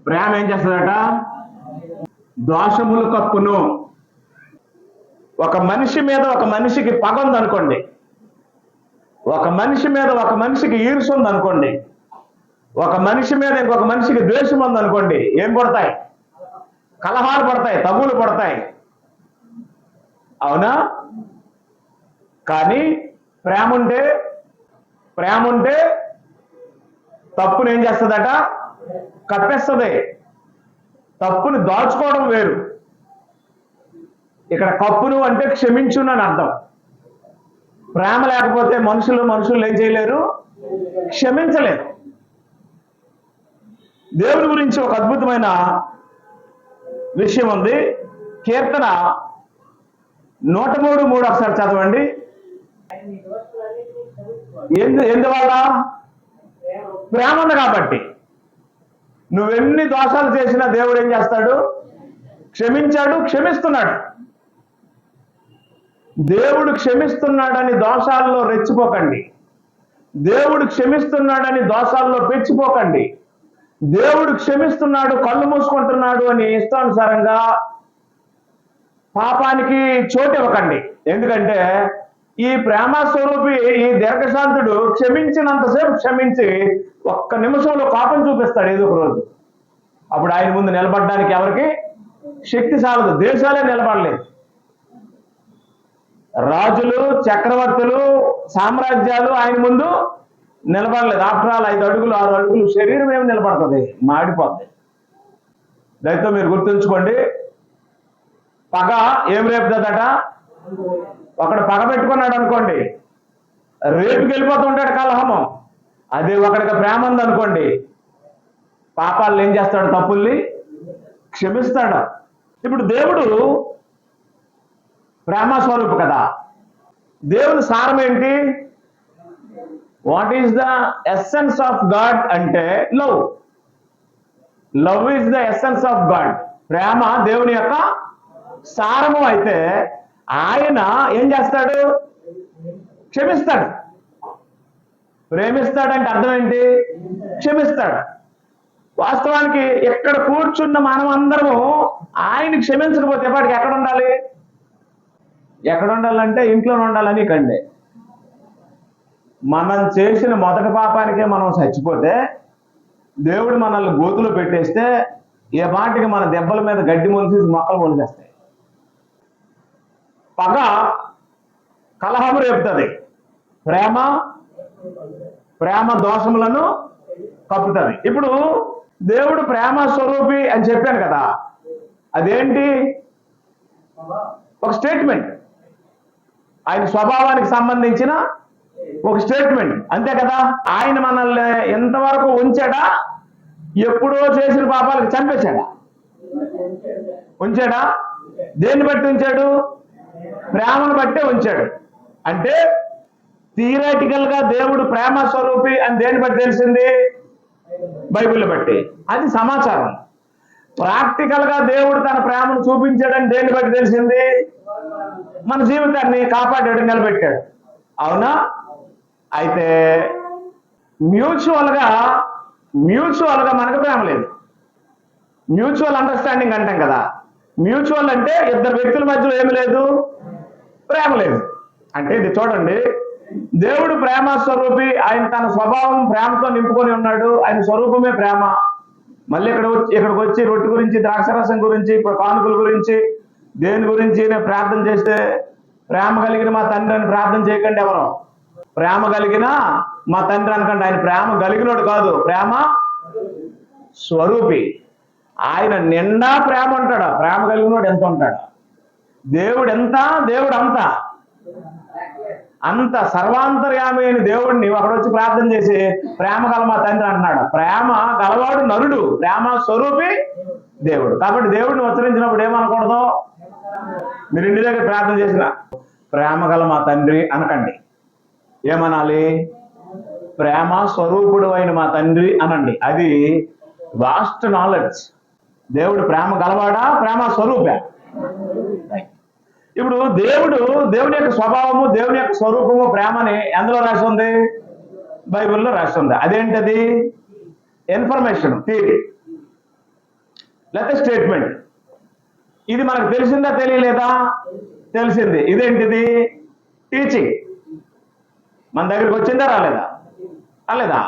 ప్రేమ ఏం చేస్తాడట? దోషములు కప్పును. ఒక మనిషి మీద ఒక మనిషికి పగ ఉందనుకోండి, ఒక మనిషి మీద ఒక మనిషికి ఈర్ష్య ఉందనుకోండి, ఒక మనిషి మీద ఇంకొక మనిషికి ద్వేషం ఉందనుకోండి, ఏం పడతాయి? కలహాలు పడతాయి, తగులు పడతాయి. అవునా? కానీ ప్రేమ ఉంటే తప్పును ఏం చేస్తుందట? కప్పేస్తుంది. తప్పుని దాచుకోవడం వేరు. ఇక్కడ కప్పును అంటే క్షమించునని అర్థం. ప్రేమ లేకపోతే మనుషులు ఏం చేయలేరు? క్షమించలేరు. దేవుని గురించి ఒక అద్భుతమైన విషయం ఉంది. కీర్తన 103:3 ఒకసారి చదవండి. ఎందువల్ల? ప్రేమ ఉంది కాబట్టి. నువ్వెన్ని దోషాలు చేసినా దేవుడు ఏం చేస్తాడు? క్షమించాడు, క్షమిస్తున్నాడు. దేవుడు క్షమిస్తున్నాడని దోషాల్లో రెచ్చిపోకండి. దేవుడు క్షమిస్తున్నాడని దోషాల్లో పెంచిపోకండి. దేవుడు క్షమిస్తున్నాడు, కళ్ళు మూసుకుంటున్నాడు అని ఇష్టానుసారంగా పాపానికి చోటు ఇవ్వకండి. ఎందుకంటే ఈ ప్రేమ స్వరూపి, ఈ దీర్ఘశాంతుడు క్షమించినంతసేపు క్షమించి ఒక్క నిమిషంలో పాపం చూపిస్తాడు ఏదో ఒక రోజు. అప్పుడు ఆయన ముందు నిలబడడానికి ఎవరికి శక్తి సాలదు. దేశాలే నిలబడలేదు. రాజులు, చక్రవర్తులు, సామ్రాజ్యాలు ఆయన ముందు నిలబడలేదు. ఆఫ్టర్ ఆల్ 5 అడుగులు 6 అడుగులు శరీరం ఏమి నిలబడుతుంది? మాడిపోతుంది. దయతో మీరు గుర్తుంచుకోండి. పగ ఏం రేపుతుందట? ఒకడు పగ పెట్టుకున్నాడు అనుకోండి, రేపుకి వెళ్ళిపోతుంటాడు కలహము. అదే ఒకడికి ప్రేమ ఉందనుకోండి, పాపాలను ఏం చేస్తాడు? తప్పుల్ని క్షమిస్తాడు. ఇప్పుడు దేవుడు ప్రేమ స్వరూపు కదా. దేవుని సారం ఏంటి? What is the essence of God అంటే love. Love is the essence of God. ప్రేమ దేవుని యొక్క సారము. అయితే ఆయన ఏం చేస్తాడు? క్షమిస్తాడు. ప్రేమిస్తాడంటే అర్థం ఏంటి? క్షమిస్తాడు. వాస్తవానికి ఎక్కడ కూర్చున్న మనం అందరము ఆయన క్షమించకపోతే ఎప్పటికి ఎక్కడ ఉండాలి? ఎక్కడ ఉండాలంటే ఇంట్లోనే ఉండాలని కండి. మనం చేసిన మొదటి పాపానికే మనం చచ్చిపోతే, దేవుడు మనల్ని గోతులో పెట్టేస్తే ఏ పాటికి మన దెబ్బల మీద గడ్డి మొలిసి మొక్కలు మొలిసేస్తాయి. పగ కలహము రేపుతుంది. ప్రేమ దోషములను కప్పుతుంది. ఇప్పుడు దేవుడు ప్రేమ స్వరూపి అని చెప్పాను కదా, అదేంటి? ఒక స్టేట్మెంట్. ఆయన స్వభావానికి సంబంధించిన ఒక స్టేట్మెంట్, అంతే కదా. ఆయన మనల్ని ఎంతవరకు ఉంచాడా? ఎప్పుడో చేసిన పాపాలకు చంపేశాడా? ఉంచాడా? దేన్ని బట్టి ఉంచాడు? ప్రేమను బట్టే ఉంచాడు. అంటే థియరాటికల్ గా దేవుడు ప్రేమ స్వరూపి అని దేన్ని బట్టి తెలిసింది? బైబిల్ బట్టి. అది సమాచారం. ప్రాక్టికల్ గా దేవుడు తన ప్రేమను చూపించాడని దేన్ని బట్టి తెలిసింది? మన జీవితాన్ని కాపాడాడు, నిలబెట్టాడు. అవునా? అయితే మ్యూచువల్ గా మనకు ప్రేమ లేదు. మ్యూచువల్ అండర్స్టాండింగ్ అంటాం కదా. మ్యూచువల్ అంటే ఇద్దరు వ్యక్తుల మధ్యలో ఏమి లేదు? ప్రేమ లేదు. అంటే ఇది చూడండి, దేవుడు ప్రేమ స్వరూపి. ఆయన తన స్వభావం ప్రేమతో నింపుకొని ఉన్నాడు. ఆయన స్వరూపమే ప్రేమ. మళ్ళీ ఇక్కడికి వచ్చి రొట్టె గురించి, ద్రాక్షరసం గురించి, కానుకల గురించి, దేని గురించి ప్రార్థన చేస్తే ప్రేమ కలిగిన మా తండ్రి అని ప్రార్థన చేయకండి ఎవరు. ప్రేమ కలిగిన మా తండ్రి అనకండి. ఆయన ప్రేమ కలిగినోడు కాదు, ప్రేమ స్వరూపి. ఆయన నిండా ప్రేమ ఉంటాడు. ప్రేమ కలిగినోడు ఎంత ఉంటాడు? దేవుడు ఎంత, దేవుడు అంత అంత సర్వాంతర్యామి అయిన దేవుడిని ఒకడొచ్చి ప్రార్థన చేసి ప్రేమ గల మా తండ్రి అంటున్నాడు. ప్రేమ గలవాడు నరుడు, ప్రేమ స్వరూపి దేవుడు. కాబట్టి దేవుడిని ఉచ్చరించినప్పుడు ఏమనకూడదు? మీరు ఇంటి దగ్గర ప్రార్థన చేసిన ప్రేమ గల మా తండ్రి అనకండి. ఏమనాలి? ప్రేమ స్వరూపుడు అయిన మా తండ్రి అనండి. అది వాస్ట్ నాలెడ్జ్. దేవుడు ప్రేమ గలవాడా, ప్రేమ స్వరూపే? ఇప్పుడు దేవుని యొక్క స్వభావము, దేవుని యొక్క స్వరూపము, ప్రేమని ఎందులో రాసి ఉంది? బైబిల్లో రాసి ఉంది. అదేంటది? ఇన్ఫర్మేషన్, థియరీ లేకపోతే స్టేట్మెంట్. ఇది మనకు తెలిసిందా, తెలియలేదా? తెలిసింది. ఇదేంటిది? టీచింగ్. మన దగ్గరికి వచ్చిందా, రాలేదా? రాలేదా?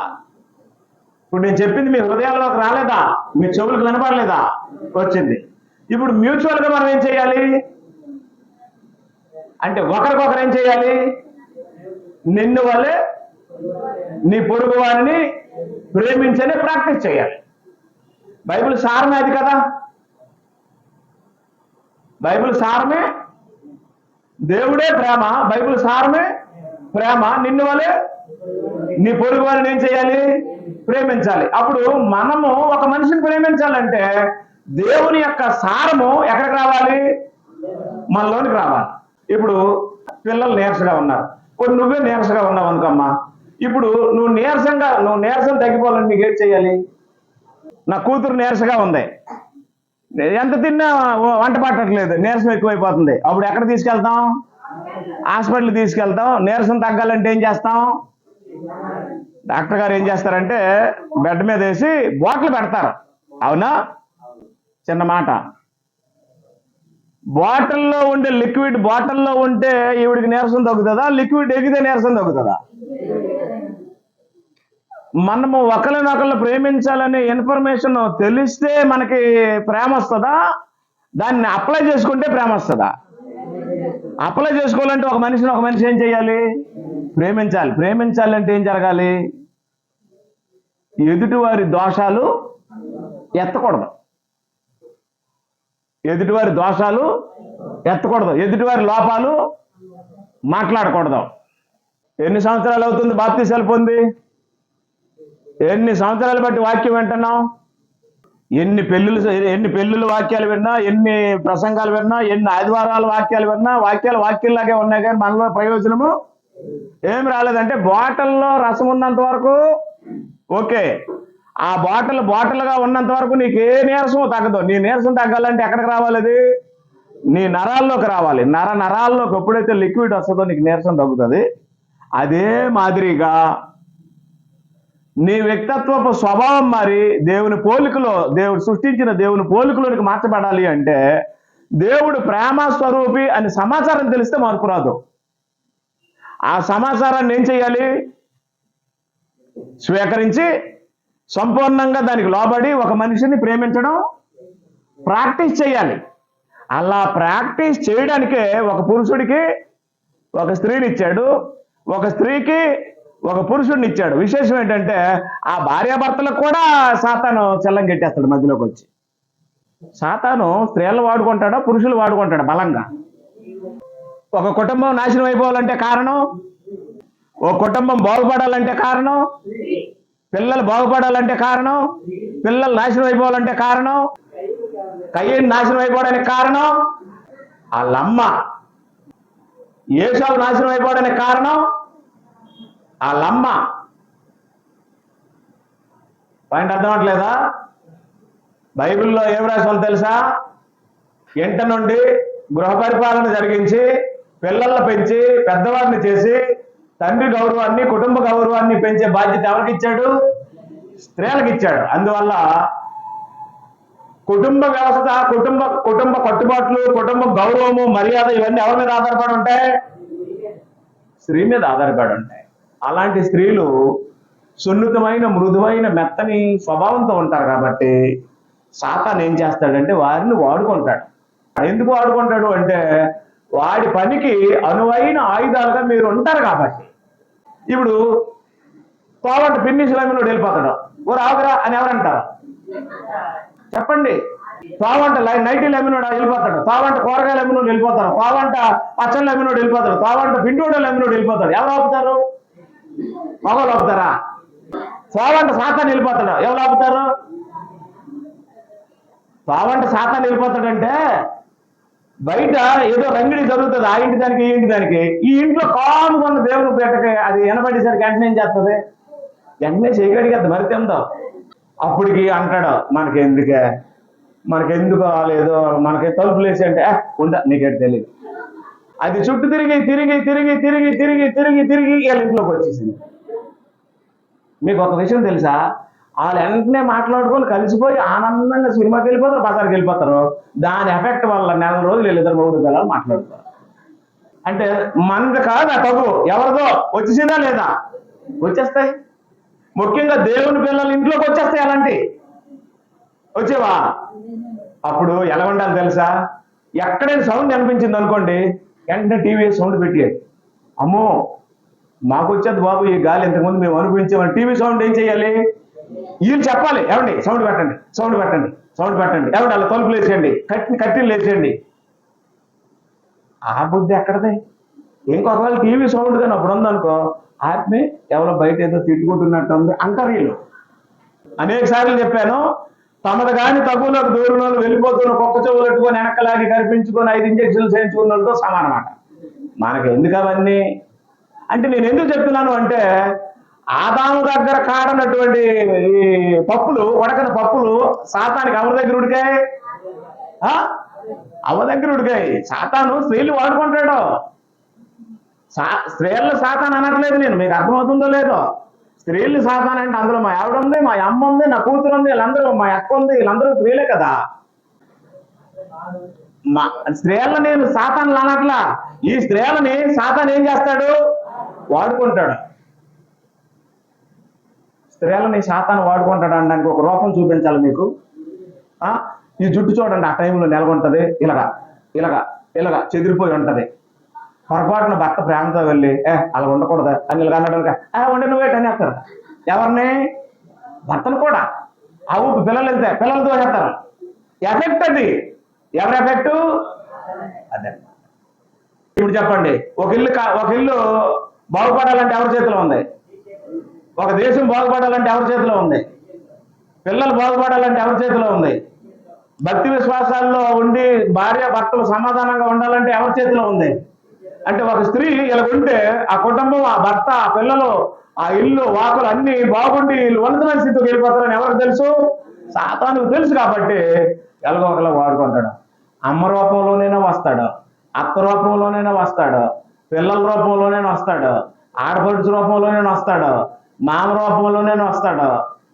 ఇప్పుడు నేను చెప్పింది మీ హృదయాల్లోకి రాలేదా? మీ చెవులకు వినపడలేదా? వచ్చింది. ఇప్పుడు మ్యూచువల్గా మనం ఏం చేయాలి అంటే, ఒకరికొకరు ఏం చేయాలి? నిన్ను వల్లే నీ పొరుగు వారిని ప్రేమించనే ప్రాక్టీస్ చేయాలి. బైబిల్ సారమే అది కదా. బైబిల్ సారమే దేవుడే ప్రేమ. బైబిల్ సారమే ప్రేమ. నిన్ను వల్లే నీ పొరుగు వారిని ఏం చేయాలి? ప్రేమించాలి. అప్పుడు మనము ఒక మనిషిని ప్రేమించాలంటే దేవుని యొక్క సారము ఎక్కడికి రావాలి? మనలోనికి రావాలి. ఇప్పుడు పిల్లలు నీరసంగా ఉన్నారు. ఇప్పుడు నువ్వే నీరసంగా ఉన్నావు అనుకమ్మా. ఇప్పుడు నువ్వు నీరసం తగ్గిపోవాలంటే నీకు ఏం చేయాలి? నా కూతురు నీరసంగా ఉంది, ఎంత తిన్నా వంట పట్టట్లేదు, నీరసం ఎక్కువైపోతుంది. అప్పుడు ఎక్కడ తీసుకెళ్తాం? హాస్పిటల్ తీసుకెళ్తాం. నీరసం తగ్గాలంటే ఏం చేస్తాం? డాక్టర్ గారు ఏం చేస్తారంటే బెడ్ మీద వేసి బాటిల్ పెడతారు. అవునా? చిన్న మాట, బాటిల్లో ఉండే లిక్విడ్ బాటిల్లో ఉంటే ఈవిడికి నీరసం తగ్గుతుందా? లిక్విడ్ ఎగితే నీరసం తగ్గుతుందా? మనము ఒకరినొకరు ప్రేమించాలనే ఇన్ఫర్మేషన్ తెలిస్తే మనకి ప్రేమ వస్తుందా? దాన్ని అప్లై చేసుకుంటే ప్రేమ వస్తుందా? అప్లై చేసుకోవాలంటే ఒక మనిషి ఏం చేయాలి? ప్రేమించాలి. ప్రేమించాలంటే ఏం జరగాలి? ఎదుటివారి దోషాలు ఎత్తకూడదు. ఎదుటివారి దోషాలు ఎత్తకూడదు. ఎదుటివారి లోపాలు మాట్లాడకూడదు. ఎన్ని సంవత్సరాలు అవుతుంది బాప్తీసాలు పొంది? ఎన్ని సంవత్సరాలు బట్టి వాక్యం వింటున్నాం? ఎన్ని పెళ్ళిళ్ళు వాక్యాలు విన్నా, ఎన్ని ప్రసంగాలు విన్నా, ఎన్ని ఆదివారాల వాక్యాలు విన్నా, వాక్యాల్లాగే ఉన్నాయి, కానీ మనలో ప్రయోజనము ఏమి రాలేదంటే బాటిల్లో రసం ఉన్నంత వరకు ఓకే. ఆ బాటిల్గా ఉన్నంత వరకు నీకు ఏ నీరసం తగ్గదు. నీ నీరసం తగ్గాలంటే ఎక్కడికి రావాలి? అది నీ నరాల్లోకి రావాలి. నరాల్లోకి ఎప్పుడైతే లిక్విడ్ వస్తుందో నీకు నీరసం తగ్గుతుంది. అదే మాదిరిగా నీ వ్యక్తిత్వపు స్వభావం మారి దేవుని పోలికలో, దేవుడు సృష్టించిన దేవుని పోలికలోనికి మార్చబడాలి అంటే దేవుడు ప్రేమ స్వరూపి అని సమాచారం తెలిస్తే మార్పు రాదు. ఆ సమాచారాన్ని ఏం చేయాలి? స్వీకరించి సంపూర్ణంగా దానికి లోబడి ఒక మనిషిని ప్రేమించడం ప్రాక్టీస్ చేయాలి. అలా ప్రాక్టీస్ చేయడానికే ఒక పురుషుడికి ఒక స్త్రీని ఇచ్చాడు, ఒక స్త్రీకి ఒక పురుషుడిని ఇచ్చాడు. విశేషం ఏంటంటే ఆ భార్యాభర్తలకు కూడా సాతాను చెల్లం గెట్టేస్తాడు మధ్యలోకి వచ్చి. సాతాను స్త్రీలను వాడుకుంటాడా, పురుషులు వాడుకుంటాడా బలంగా? ఒక కుటుంబం నాశనం అయిపోవాలంటే కారణం, ఒక కుటుంబం బాగుపడాలంటే కారణం, పిల్లలు బాగుపడాలంటే కారణం, పిల్లలు నాశనం అయిపోవాలంటే కారణం, కయ్యను నాశనం అయిపోవడానికి కారణం వాళ్ళమ్మ, ఏసావు నాశనం అయిపోవడానికి కారణం వాళ్ళమ్మ. పాయింట్ అర్థం అవట్లేదా? బైబిల్లో ఏం రాసామో తెలుసా? ఇంట నుండి గృహ పరిపాలన జరిగించి పిల్లలను పెంచి పెద్దవారిని చేసి తండ్రి గౌరవాన్ని, కుటుంబ గౌరవాన్ని పెంచే బాధ్యత ఎవరికి ఇచ్చాడు? స్త్రీలకు ఇచ్చాడు. అందువల్ల కుటుంబ వ్యవస్థ, కుటుంబ కట్టుబాట్లు, కుటుంబ గౌరవము, మర్యాద ఇవన్నీ ఎవరి మీద ఆధారపడి ఉంటాయి? స్త్రీ మీద ఆధారపడి ఉంటాయి. అలాంటి స్త్రీలు సున్నితమైన, మృదువైన, మెత్తని స్వభావంతో ఉంటారు. కాబట్టి సాతాను ఏం చేస్తాడంటే వారిని వాడుకుంటాడు. ఎందుకు వాడుకుంటాడు అంటే వాడి పనికి అనువైన ఆయుధాలుగా మీరు ఉంటారు కాబట్టి. ఇప్పుడు తోవంట పిన్నిసి లెమ్మినోడు వెళ్ళిపోతాడు, ఓ రావురా అని ఎవరంటారు చెప్పండి? తోవంట నైటీలు అమ్మినోడు వెళ్ళిపోతాడు, తోవంట కూరగాయలు అమ్మినోడు వెళ్ళిపోతాడు, తోవంట పచ్చళ్ళు అమ్మినోడు వెళ్ళిపోతాడు, తోవంట పిండివడలు అమ్మినోడు వెళ్ళిపోతాడు. ఎవరు ఆపుతారు? మగవాళ్ళు ఆపుతారా? తోవంట సాతాను వెళ్ళిపోతాడు, ఎవరు ఆపుతారు? తోవంట సాతాను వెళ్ళిపోతాడంటే బయట ఏదో రంగిడి జరుగుతుంది, ఆ ఇంటి దానికి ఈ ఇంటి దానికి. ఈ ఇంట్లో కాముకున్న దేవుని పెట్టకి అది వినబడేసరికి వెంటనే ఏం చేస్తుంది? వెంటనే చేయగలిగి అది మరితేందో అప్పటికి అంటాడు, మనకెందుకు రాలేదు, మనకి తలుపులు వేసి అంటే ఉండ నీకేంటి తెలియదు. అది చుట్టూ తిరిగి తిరిగి తిరిగి తిరిగి తిరిగి తిరిగి తిరిగి వీళ్ళ ఇంట్లోకి వచ్చేసింది. మీకు ఒక విషయం తెలుసా? వాళ్ళు వెంటనే మాట్లాడుకొని కలిసిపోయి ఆనందంగా సినిమాకి వెళ్ళిపోతారు, బజార్కి వెళ్ళిపోతారు. దాని ఎఫెక్ట్ వల్ల నెల రోజులు వీళ్ళిద్దరు మూడు పిల్లలు మాట్లాడుతారు. అంటే మనది కాదు ఆ తగు, ఎవరిదో వచ్చేసిందా లేదా? వచ్చేస్తాయి. ముఖ్యంగా దేవుని పిల్లలు ఇంట్లోకి వచ్చేస్తాయి. అలాంటి వచ్చేవా? అప్పుడు ఎలా ఉండాలి తెలుసా? ఎక్కడైనా సౌండ్ అనిపించింది అనుకోండి, వెంటనే టీవీ సౌండ్ పెట్టేది. అమ్మో మాకు వచ్చేది బాబు ఈ గాలి, ఇంతకుముందు మేము అనుభవించామని టీవీ సౌండ్ ఏం చేయాలి? వీళ్ళు చెప్పాలి, ఏమండి సౌండ్ పెట్టండి, సౌండ్ పెట్టండి, సౌండ్ పెట్టండి, ఏమండి అలా తలుపులు వేసేయండి, కట్టిలు వేసేయండి. ఆ బుద్ధి ఎక్కడది? ఇంకొకవేళ టీవీ సౌండ్ కానీ అప్పుడు ఉందనుకో, ఆత్మే ఎవరో బయట ఏదో తిట్టుకుంటున్నట్టు ఉంది అంటారు వీళ్ళు. అనేక సార్లు చెప్పాను, తమది కానీ తగులోకి దూరం వాళ్ళు వెళ్ళిపోతున్న కుక్క చెవులు పెట్టుకొని వెనక్కలాగి కనిపించుకొని 5 ఇంజక్షన్లు చేయించుకున్న వాళ్ళతో సమానమాట. మనకి ఎందుకు అవన్నీ అంటే నేను ఎందుకు చెప్తున్నాను అంటే, ఆదాము దగ్గర కాడనటువంటి ఈ పప్పులు, ఉడకని పప్పులు సాతానికి ఎవరి దగ్గర ఉడికాయి? అవ్వ దగ్గర ఉడికాయి. సాతాను స్త్రీలు వాడుకుంటాడు. స్త్రీలను సాతాను అనట్లేదు నేను, మీకు అర్థమవుతుందో లేదో. స్త్రీలు సాతాను అంటే అందులో మా ఆవిడ ఉంది, మా అమ్మ ఉంది, నా కూతురు ఉంది, వీళ్ళందరూ మా అక్క ఉంది, వీళ్ళందరూ స్త్రీలే కదా. మా స్త్రీలను నేను సాతాను అనట్లా. ఈ స్త్రీలని సాతాను ఏం చేస్తాడు? వాడుకుంటాడు. స్త్రీలని సాతాను వాడుకుంటాడు అనడానికి ఒక రూపం చూపించాలి మీకు. ఈ జుట్టు చూడండి, ఆ టైంలో నెలకొంటది, ఇలాగా ఇలాగా ఇలాగా చెదిరిపోయి ఉంటది. పొరపాటున భర్త ప్రేమతో వెళ్ళి అలా ఉండకూడదు అని ఇలా అన్నాడు, ఉండి నువ్వేట అనేస్తారు. ఎవరిని? భర్తను కూడా. ఆ ఊపి పిల్లలు వెళ్తే పిల్లలతో చేస్తారు. ఎఫెక్ట్ అది. ఎవరి ఎఫెక్ట్? అదే. ఇప్పుడు చెప్పండి, ఒక ఇల్లు బాగుపడాలంటే ఎవరి చేతిలో ఉంది? ఒక దేశం బాగుపడాలంటే ఎవరి చేతిలో ఉంది? పిల్లలు బాగుపడాలంటే ఎవరి చేతిలో ఉంది? భక్తి విశ్వాసాల్లో ఉండి భార్య భర్తలు సమాధానంగా ఉండాలంటే ఎవరి చేతిలో ఉంది? అంటే ఒక స్త్రీ ఇలా ఉంటే ఆ కుటుంబం, ఆ భర్త, ఆ పిల్లలు, ఆ ఇల్లు వాకులు అన్ని బాగుండి వీళ్ళు ఉన్నతమైన స్థితికి వెళ్ళిపోతారని ఎవరికి తెలుసు? సాతానుకు తెలుసు. కాబట్టి ఎలాగో ఒకలా వాడుకుంటాడు. అమ్మ రూపంలోనైనా వస్తాడు, అత్త రూపంలోనైనా వస్తాడు, పిల్లల రూపంలోనైనా వస్తాడు, ఆడపడుచు రూపంలోనైనా వస్తాడు, మామ రూపంలోనైనా వస్తాడు,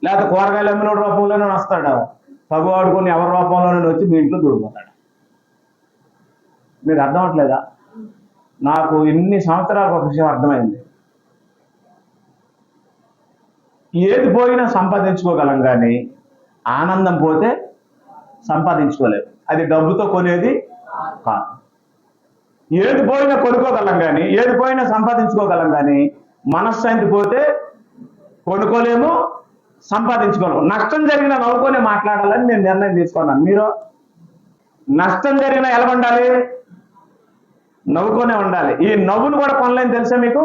లేకపోతే కూరగాయలు అమ్మిన రూపంలోనే వస్తాడు. తగు ఆడుకొని ఎవరి రూపంలోనే వచ్చి మీ ఇంట్లో దూరిపోతాడు. మీరు అర్థం అవట్లేదా? నాకు ఇన్ని సంవత్సరాలకు ఒక విషయం అర్థమైంది. ఏది పోయినా సంపాదించుకోగలం, కానీ ఆనందం పోతే సంపాదించుకోలేము. అది డబ్బుతో కొనేది కాదు. ఏది పోయినా కొనుక్కోగలం కానీ, ఏది పోయినా సంపాదించుకోగలం, కానీ మనశ్శాంతి పోతే కొనుక్కోలేము, సంపాదించుకోలేము. నష్టం జరిగినా నవ్వుకొని మాట్లాడాలని నేను నిర్ణయం తీసుకున్నాను. మీరు నష్టం జరిగినా ఎలా ఉండాలి? నవ్వుకొనే ఉండాలి. ఈ నవ్వును కూడా కొనలేని తెలుసా మీకు?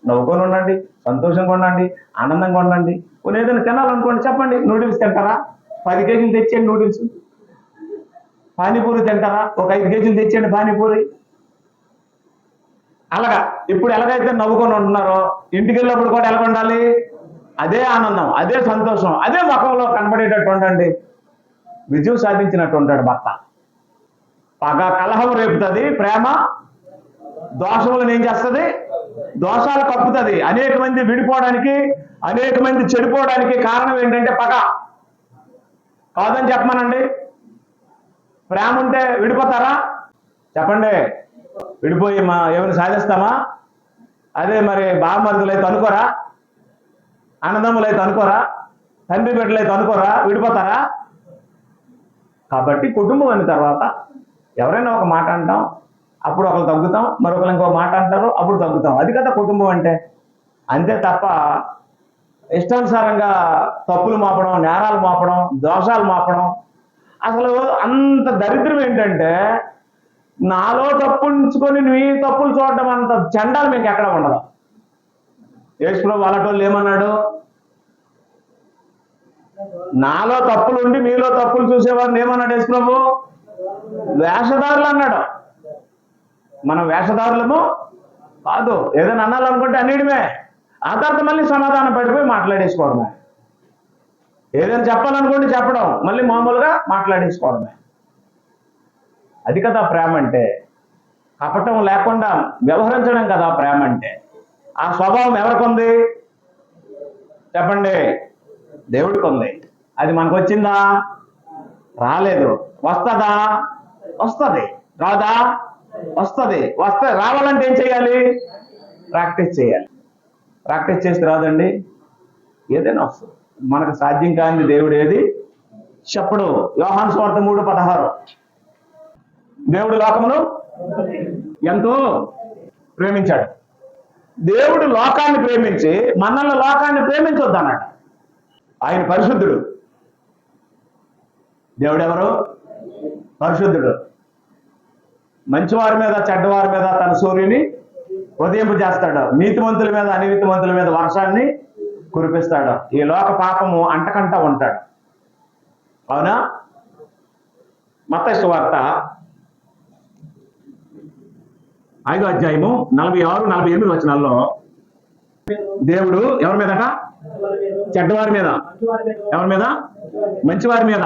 నవ్వుకొని ఉండండి, సంతోషంగా ఉండండి, ఆనందంగా ఉండండి. కొన్ని ఏదైనా తినాలనుకోండి, చెప్పండి, నూడిల్స్ తింటారా? 10 కేజీలు తెచ్చేయండి నూడిల్స్. పానీపూరి తింటారా? ఒక 5 కేజీలు తెచ్చేయండి పానీపూరి. అలాగా ఇప్పుడు ఎలాగైతే నవ్వుకొని ఉంటున్నారో, ఇంటికి వెళ్ళినప్పుడు కూడా ఎలా ఉండాలి? అదే ఆనందం, అదే సంతోషం, అదే ముఖంలో కనబడేటట్టు ఉండండి. విజయం సాధించినట్టు ఉంటాడు భర్త. పగ కలహం రేపుతుంది, ప్రేమ దోషములను ఏం చేస్తుంది? దోషాలు కప్పుతుంది. అనేక మంది విడిపోవడానికి, అనేక మంది చెడిపోవడానికి కారణం ఏంటంటే పగ. కాదని చెప్పమనండి. ప్రేమ ఉంటే విడిపోతారా? చెప్పండి. విడిపోయి ఏమైనా సాధిస్తామా? అదే మరి బామరుదులు అయితే అనుకోరా? అన్నదమ్ములు అయితే అనుకోరా? తండ్రి బిడ్డలు అయితే అనుకోరా? విడిపోతారా? కాబట్టి కుటుంబం అన్న తర్వాత ఎవరైనా ఒక మాట అంటాం, అప్పుడు ఒకరు తగ్గుతాం, మరొకరు ఇంకో మాట అంటారు, అప్పుడు తగ్గుతాం. అది కదా కుటుంబం అంటే. అంతే తప్ప ఇష్టానుసారంగా తప్పులు మోపడం, నేరాలు మోపడం, దోషాలు మోపడం. అసలు అంత దరిద్రం ఏంటంటే నాలో తప్పు ఉంచుకొని నీ తప్పులు చూడడం అంత చండాలు మీకు ఎక్కడ ఉండదు. యేసుప్రభు అలాంటి ఏమన్నాడు? నాలో తప్పులు ఉండి మీలో తప్పులు చూసేవారిని ఏమన్నాడు యేసుప్రభు? వేషధారులు అన్నాడు. మనం వేషధారులము కాదు. ఏదైనా అనాలనుకుంటే అన్నిటిమే, ఆ తర్వాత మళ్ళీ సమాధానం పడిపోయి మాట్లాడేసుకోవడమే. ఏదైనా చెప్పాలనుకుంటే చెప్పడం, మళ్ళీ మామూలుగా మాట్లాడేసుకోవడమే. అది కదా ప్రేమ అంటే. కపటం లేకుండా వ్యవహరించడం కదా ప్రేమ అంటే. ఆ స్వభావం ఎవరికి ఉంది చెప్పండి? దేవుడికి ఉంది. అది మనకు వచ్చిందా? రాలేదు. వస్తుందా? వస్తుంది. రాదా? వస్తుంది. రావాలంటే ఏం చేయాలి? ప్రాక్టీస్ చేయాలి. ప్రాక్టీస్ చేస్తే రాదండి, ఏదైనా వస్తుంది. మనకు సాధ్యం కాని దేవుడు ఏది చెప్పడు. యోహాను సువార్త 3:16 దేవుడు లోకమును ఎంతో ప్రేమించాడు. దేవుడు లోకాన్ని ప్రేమించి మనల్ని లోకాన్ని ప్రేమించొద్దన్నాడు. ఆయన పరిశుద్ధుడు. దేవుడు ఎవరు? పరిశుద్ధుడు. మంచివారి మీద చెడ్డవారి మీద తన సూర్యుని ఉదయింపజేస్తాడు. నీతిమంతుల మీద అనీతిమంతుల మీద వర్షాన్ని కురిపిస్తాడు. ఈ లోక పాపము అంటకంటా ఉంటాడు. అవునా? మత్తయి సువార్త 5వ అధ్యాయము 46-48 వచనాల్లో దేవుడు ఎవరి మీదట? చెడ్డవారి మీద. ఎవరి మీద? మంచివారి మీద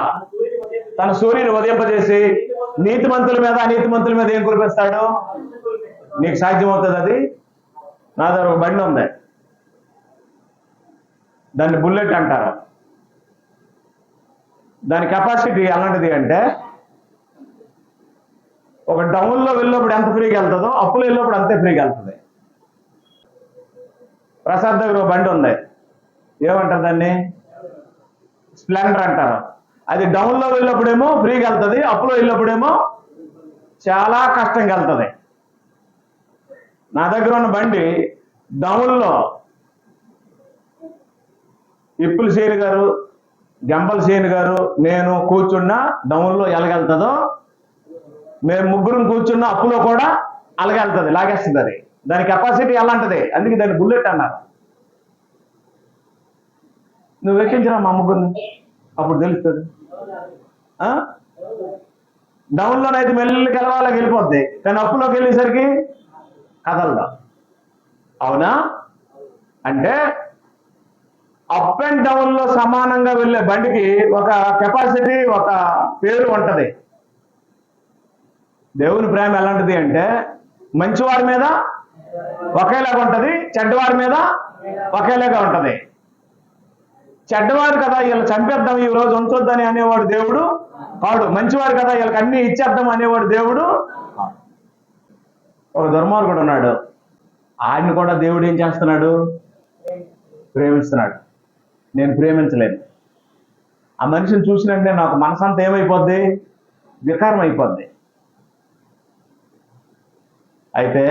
తన సూర్యుని ఉదయింపజేసి నీతిమంతుల మీద అనీతిమంతుల మీద ఏం కురిపిస్తాడు? నీకు సాధ్యమవుతుంది అది? నా దగ్గర ఒక బండి ఉంది, దాన్ని బుల్లెట్ అంటారు. దాని కెపాసిటీ ఎలాంటిది అంటే ఒక డౌన్లో వెళ్ళినప్పుడు ఎంత ఫ్రీగా వెళ్తుందో అప్పులో వెళ్ళినప్పుడు అంతే ఫ్రీగా వెళ్తుంది. ప్రసాద్ దగ్గర ఒక బండి ఉంది, ఏమంటారు దాన్ని? స్ప్లెండర్ అంటారు. అది డౌన్లో వెళ్ళినప్పుడేమో ఫ్రీగా వెళ్తుంది, అప్పులో వెళ్ళినప్పుడేమో చాలా కష్టంగా వెళ్తుంది. నా దగ్గర ఉన్న బండి డౌన్లో ఇప్పుల సేని గారు, గంపల సేని గారు, నేను కూర్చున్నా డౌన్లో ఎలాగెళ్తుందో, మేము ముగ్గురం కూర్చున్న అప్పులో కూడా అలాగెళ్తుంది, లాగేస్తుంది. అది దాని కెపాసిటీ ఎలాంటిది, అందుకే దాన్ని బుల్లెట్ అన్నారు. నువ్వు ఎక్కించరా మా ముగ్గురిని, అప్పుడు తెలుస్తుంది. డౌన్లోనైతే మెల్లికి వెళ్ళాలని వెళ్ళిపోద్ది, కానీ అప్పులోకి వెళ్ళేసరికి కదలదా. అవునా? అంటే అప్ అండ్ డౌన్ లో సమానంగా వెళ్ళే బండికి ఒక కెపాసిటీ, ఒక పేరు ఉంటది. దేవుని ప్రేమ ఎలాంటిది అంటే మంచివారి మీద ఒకేలాగా ఉంటది, చెడ్డవారి మీద ఒకేలాగా ఉంటది. చెడ్డవారు కదా వీళ్ళు చంపేద్దాం ఈ రోజు ఉంచొద్దని అనేవాడు దేవుడు కాడు. మంచివారు కదా వీళ్ళకి అన్ని ఇచ్చేద్దాం అనేవాడు దేవుడు. ఒక దుర్మార్గుడు ఉన్నాడు, ఆయన్ని కూడా దేవుడు ఏం చేస్తున్నాడు? ప్రేమిస్తున్నాడు. నేను ప్రేమించలేదు. ఆ మనిషిని చూసినట్టే నాకు మనసంతా ఏమైపోద్ది? వికారం అయిపోద్ది. అయితే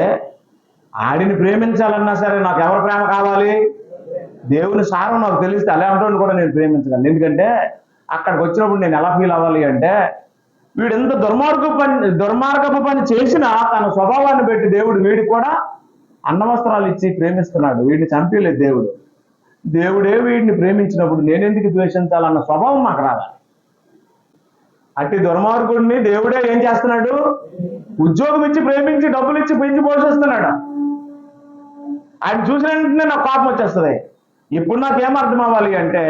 ఆడిని ప్రేమించాలన్నా సరే నాకు ఎవరి ప్రేమ కావాలి? దేవుని సారం నాకు తెలిస్తే అలాంటి కూడా నేను ప్రేమించగలను. ఎందుకంటే అక్కడికి వచ్చినప్పుడు నేను ఎలా ఫీల్ అవ్వాలి అంటే, వీడు ఎంత దుర్మార్గపు పని చేసినా తన స్వభావాన్ని బట్టి దేవుడు వీడికి కూడా అన్నవస్త్రాలు ఇచ్చి ప్రేమిస్తున్నాడు. వీడిని చంపేయలేదు దేవుడు. దేవుడే వీడిని ప్రేమించినప్పుడు నేనెందుకు ద్వేషించాలన్న స్వభావం నాకు రావాలి. అట్టి దుర్మార్గుడిని దేవుడే ఏం చేస్తున్నాడు? ఉద్యోగం ఇచ్చి ప్రేమించి డబ్బులు ఇచ్చి పెంచి పోషిస్తున్నాడు. ఆయన చూసిన వెంటనే నాకు కోపం వచ్చేస్తుంది. ఇప్పుడు నాకేం అర్థం అవ్వాలి అంటే,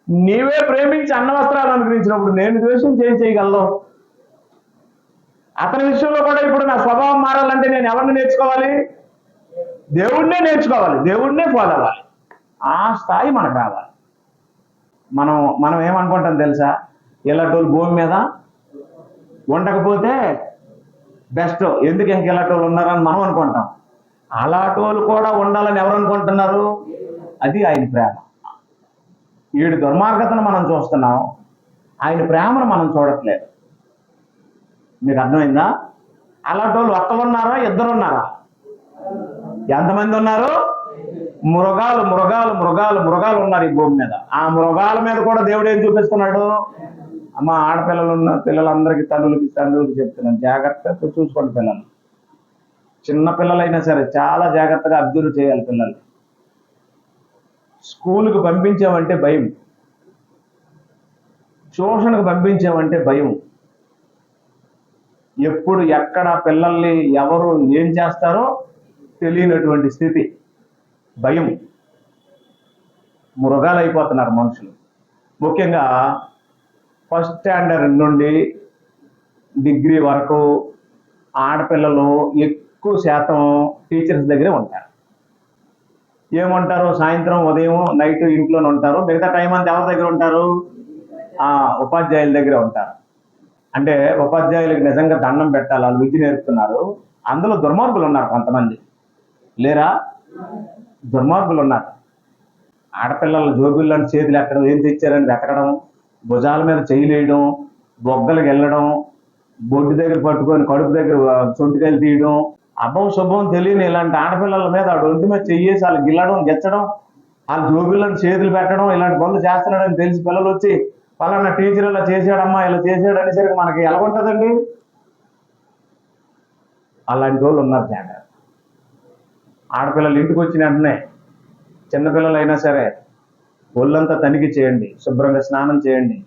నీవే ప్రేమించి అన్నవస్త్రాలు అనుగ్రహించినప్పుడు నేను ద్వేషించి ఏం చేయగలను? అతని విషయంలో కూడా ఇప్పుడు నా స్వభావం మారాలంటే నేను ఎవరిని నేర్చుకోవాలి? దేవుడినే నేర్చుకోవాలి, దేవుడినే ఫాలో అవ్వాలి. ఆ స్థాయి మనకు రావాలి. మనం ఏమనుకుంటాం తెలుసా? ఇలాంటి భూమి మీద ఉండకపోతే బెస్ట్, ఎందుకు ఇంక ఇలాంటి ఉన్నారని మనం అనుకుంటాం. అలాంటి కూడా ఉండాలని ఎవరు అనుకుంటున్నారు? అది ఆయన ప్రేమ. వీడి దుర్మార్గతను మనం చూస్తున్నాం, ఆయన ప్రేమను మనం చూడట్లేదు. మీకు అర్థమైందా? అలాంటి వాళ్ళు ఒక్కరు ఉన్నారా? ఇద్దరు ఉన్నారా? ఎంతమంది ఉన్నారు? మృగాలు మృగాలు మృగాలు మృగాలు ఉన్నారు ఈ భూమి మీద. ఆ మృగాల మీద కూడా దేవుడు ఏం చూపిస్తున్నాడు? అమ్మ, ఆడపిల్లలు ఉన్న పిల్లలందరికీ తండ్రులకి చెప్తున్నాను, జాగ్రత్తగా చూసుకోండి పిల్లలు. చిన్న పిల్లలైనా సరే చాలా జాగ్రత్తగా అబ్జర్వ్ చేయాలి పిల్లల్ని. స్కూల్కి పంపించామంటే భయం, ట్యూషన్కి పంపించామంటే భయం. ఎప్పుడు ఎక్కడ పిల్లల్ని ఎవరు ఏం చేస్తారో తెలియనటువంటి స్థితి, భయం. మృగాలు అయిపోతున్నారు మనుషులు. ముఖ్యంగా ఫస్ట్ స్టాండర్డ్ నుండి డిగ్రీ వరకు ఆడపిల్లలు ఎక్కువ శాతం టీచర్స్ దగ్గరే ఉంటారు. ఏమంటారు? సాయంత్రం ఉదయం నైట్ ఇంట్లోనే ఉంటారు. మిగతా టైం అంతా ఎవరి దగ్గర ఉంటారు? ఉపాధ్యాయుల దగ్గర ఉంటారు. అంటే ఉపాధ్యాయులకు నిజంగా దండం పెట్టాలి, వాళ్ళు విద్య నేర్పుతున్నారు. అందులో దుర్మార్గులు ఉన్నారు కొంతమంది, లేరా? దుర్మార్గులు ఉన్నారు. ఆడపిల్లల జోబుల్లోని చేతులు ఎక్కడం, ఏం తెచ్చారని వెతకడం, భుజాల మీద చేయలేయడం, బొగ్గలకు వెళ్ళడం, బొడ్డు దగ్గర పట్టుకొని కడుపు దగ్గర సొంటికాయలు తీయడం, అబ్బం శుభం తెలియని ఇలాంటి ఆడపిల్లల మీద ఆడు ఒంటి మీద చెయ్యేసి వాళ్ళు గిల్లడం, గెచ్చడం, వాళ్ళ జోబుల్లోని చేతులు పెట్టడం, ఇలాంటి పనులు చేస్తున్నాడని తెలిసి పిల్లలు వచ్చి పలానా టీచర్ ఇలా చేసాడమ్మా, ఇలా చేసాడు అనేసరికి మనకి ఎలా ఉంటుందండి? అలాంటి వాళ్ళు ఉన్నారు. జాగ్రత్త. ఆడపిల్లలు ఇంటికి వచ్చిన వెంటనే చిన్నపిల్లలైనా సరే ఒళ్ళంతా తనిఖీ చేయండి, శుభ్రంగా స్నానం చేయండి,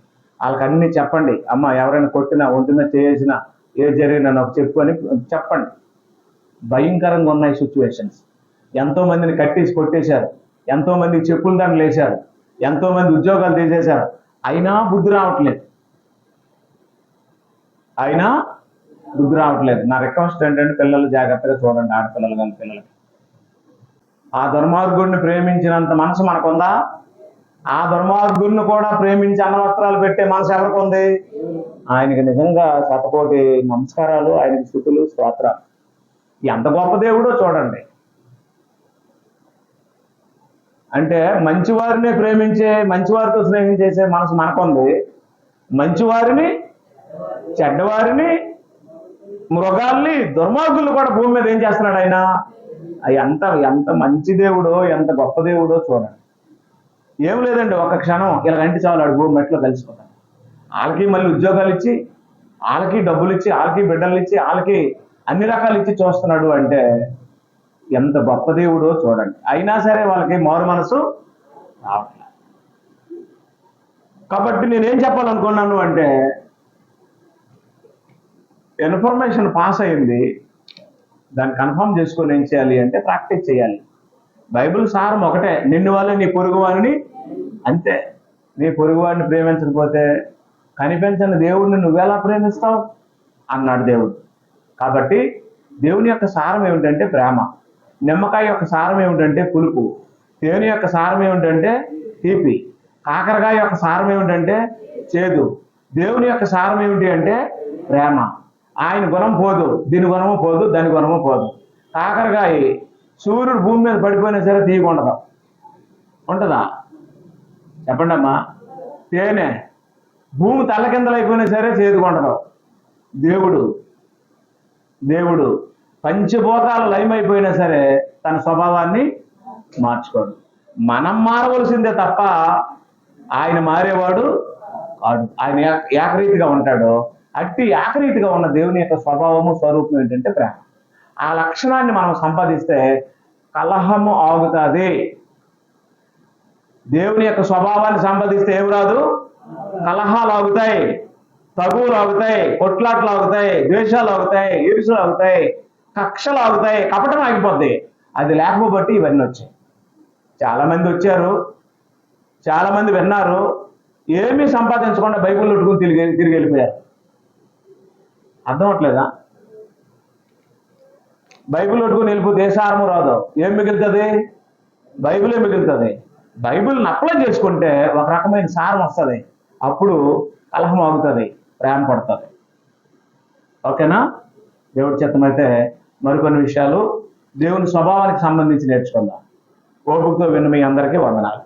వాళ్ళకి అన్నీ చెప్పండి. అమ్మ, ఎవరైనా కొట్టినా, ఒంటి మీద చేసినా, ఏ జరిగినా నాకు చెప్పు అని చెప్పండి. భయంకరంగా ఉన్నాయి సిచ్యువేషన్స్. ఎంతో మందిని కట్టేసి కొట్టేశారు, ఎంతో మందికి చెప్పుల దండలు వేశారు, ఎంతో మంది ఉద్యోగాలు తీసేశారు. అయినా బుద్ధి రావట్లేదు, నా రిక్వెస్ట్ ఏంటంటే పిల్లలు జాగ్రత్తగా చూడండి, ఆడపిల్లలు కానీ పిల్లలకి. ఆ దుర్మార్గుడిని ప్రేమించినంత మనసు మనకుందా? ఆ దుర్మార్గుడిని కూడా ప్రేమించి అన్నవస్త్రాలు పెట్టే మనసు ఎవరికి ఉంది? ఆయనకి నిజంగా శతకోటి నమస్కారాలు, ఆయనకి స్తుతులు, స్తోత్రాలు. ఎంత గొప్ప దేవుడో చూడండి. అంటే మంచివారిని ప్రేమించే, మంచివారితో స్నేహం చేసే మనసు మనకుంది. మంచివారిని, చెడ్డవారిని, మృగాల్ని, దుర్మార్గులు కూడా భూమి మీద ఏం చేస్తున్నాడు ఆయన? ఎంత మంచి దేవుడో, ఎంత గొప్ప దేవుడో చూడండి. ఏం లేదండి, ఒక క్షణం ఇలాగంటి చాలు ఆడు భూమి మెట్లో కలిసిపోతాడు. వాళ్ళకి మళ్ళీ ఉద్యోగాలు ఇచ్చి, వాళ్ళకి డబ్బులు ఇచ్చి, వాళ్ళకి బిడ్డలు ఇచ్చి, వాళ్ళకి అన్ని రకాలు ఇచ్చి చూస్తున్నాడు అంటే ఎంత గొప్ప దేవుడో చూడండి. అయినా సరే వాళ్ళకి మారు మనసు రావట్లేదు. కాబట్టి నేనేం చెప్పాలనుకున్నాను అంటే, ఇన్ఫర్మేషన్ పాస్ అయింది, దాన్ని కన్ఫర్మ్ చేసుకొని ఏం చేయాలి అంటే ప్రాక్టీస్ చేయాలి. బైబిల్ సారం ఒకటే, నిన్ను వల్ల నీ పొరుగువారిని, అంతే. నీ పొరుగువారిని ప్రేమించకపోతే కనిపించని దేవుడిని నువ్వెలా ప్రేమిస్తావు అన్నాడు దేవుడు. కాబట్టి దేవుని యొక్క సారం ఏమిటంటే ప్రేమ. నిమ్మకాయ యొక్క సారం ఏమిటంటే పులుపు. తేనె యొక్క సారం ఏమిటంటే తీపి. కాకరకాయ యొక్క సారం ఏమిటంటే చేదు. దేవుని యొక్క సారం ఏమిటి అంటే ప్రేమ. ఆయన గుణం పోదు, దీని గుణము పోదు, దాని గుణము పోదు. కాకరకాయ సూర్యుడు భూమి మీద పడిపోయినా సరే తీయకుండదు, ఉంటుందా? చెప్పండి అమ్మా. తేనె భూమి తల్ల కిందలు అయిపోయినా సరే చేదుకుండదు. దేవుడు పంచభూతాలు లయమైపోయినా సరే తన స్వభావాన్ని మార్చుకోడు. మనం మారవలసిందే తప్ప ఆయన మారేవాడు కాడు. ఆయన ఏకరీతిగా ఉంటాడు. అట్టి ఏకరీతిగా ఉన్న దేవుని యొక్క స్వభావము, స్వరూపం ఏంటంటే ప్రేమ. ఆ లక్షణాన్ని మనం సంపాదిస్తే కలహము ఆగుతుంది. దేవుని యొక్క స్వభావాన్ని సంపాదిస్తే ఏమి రాదు? కలహాలు ఆగుతాయి, తగువులు ఆగుతాయి, కొట్లాట్లు ఆగుతాయి, ద్వేషాలు ఆగుతాయి, ఈర్షలు ఆగుతాయి, కక్షలు ఆగుతాయి, కపటం ఆగిపోద్ది. అది లేకపోబట్టి ఇవన్నీ వచ్చాయి. చాలామంది వచ్చారు, చాలామంది విన్నారు, ఏమీ సంపాదించకుండా బైబిల్ పెట్టుకుని తిరిగి వెళ్ళిపోయారు. అర్థం అవట్లేదా? బైబిల్ పెట్టుకుని వెళ్ళిపోతే ఏ సారము రాదు. ఏం మిగులుతుంది? బైబిలే మిగులుతుంది. బైబిల్ని అప్లై చేసుకుంటే ఒక రకమైన సారం వస్తుంది. అప్పుడు కలహం ఆగుతుంది, ప్రేమ పడుతుంది. ఓకేనా? దేవుడి చిత్తమైతే మరికొన్ని విషయాలు దేవుని స్వభావానికి సంబంధించి నేర్చుకుందాం. ఓపికతో విన్న మీ అందరికీ వందనాలు.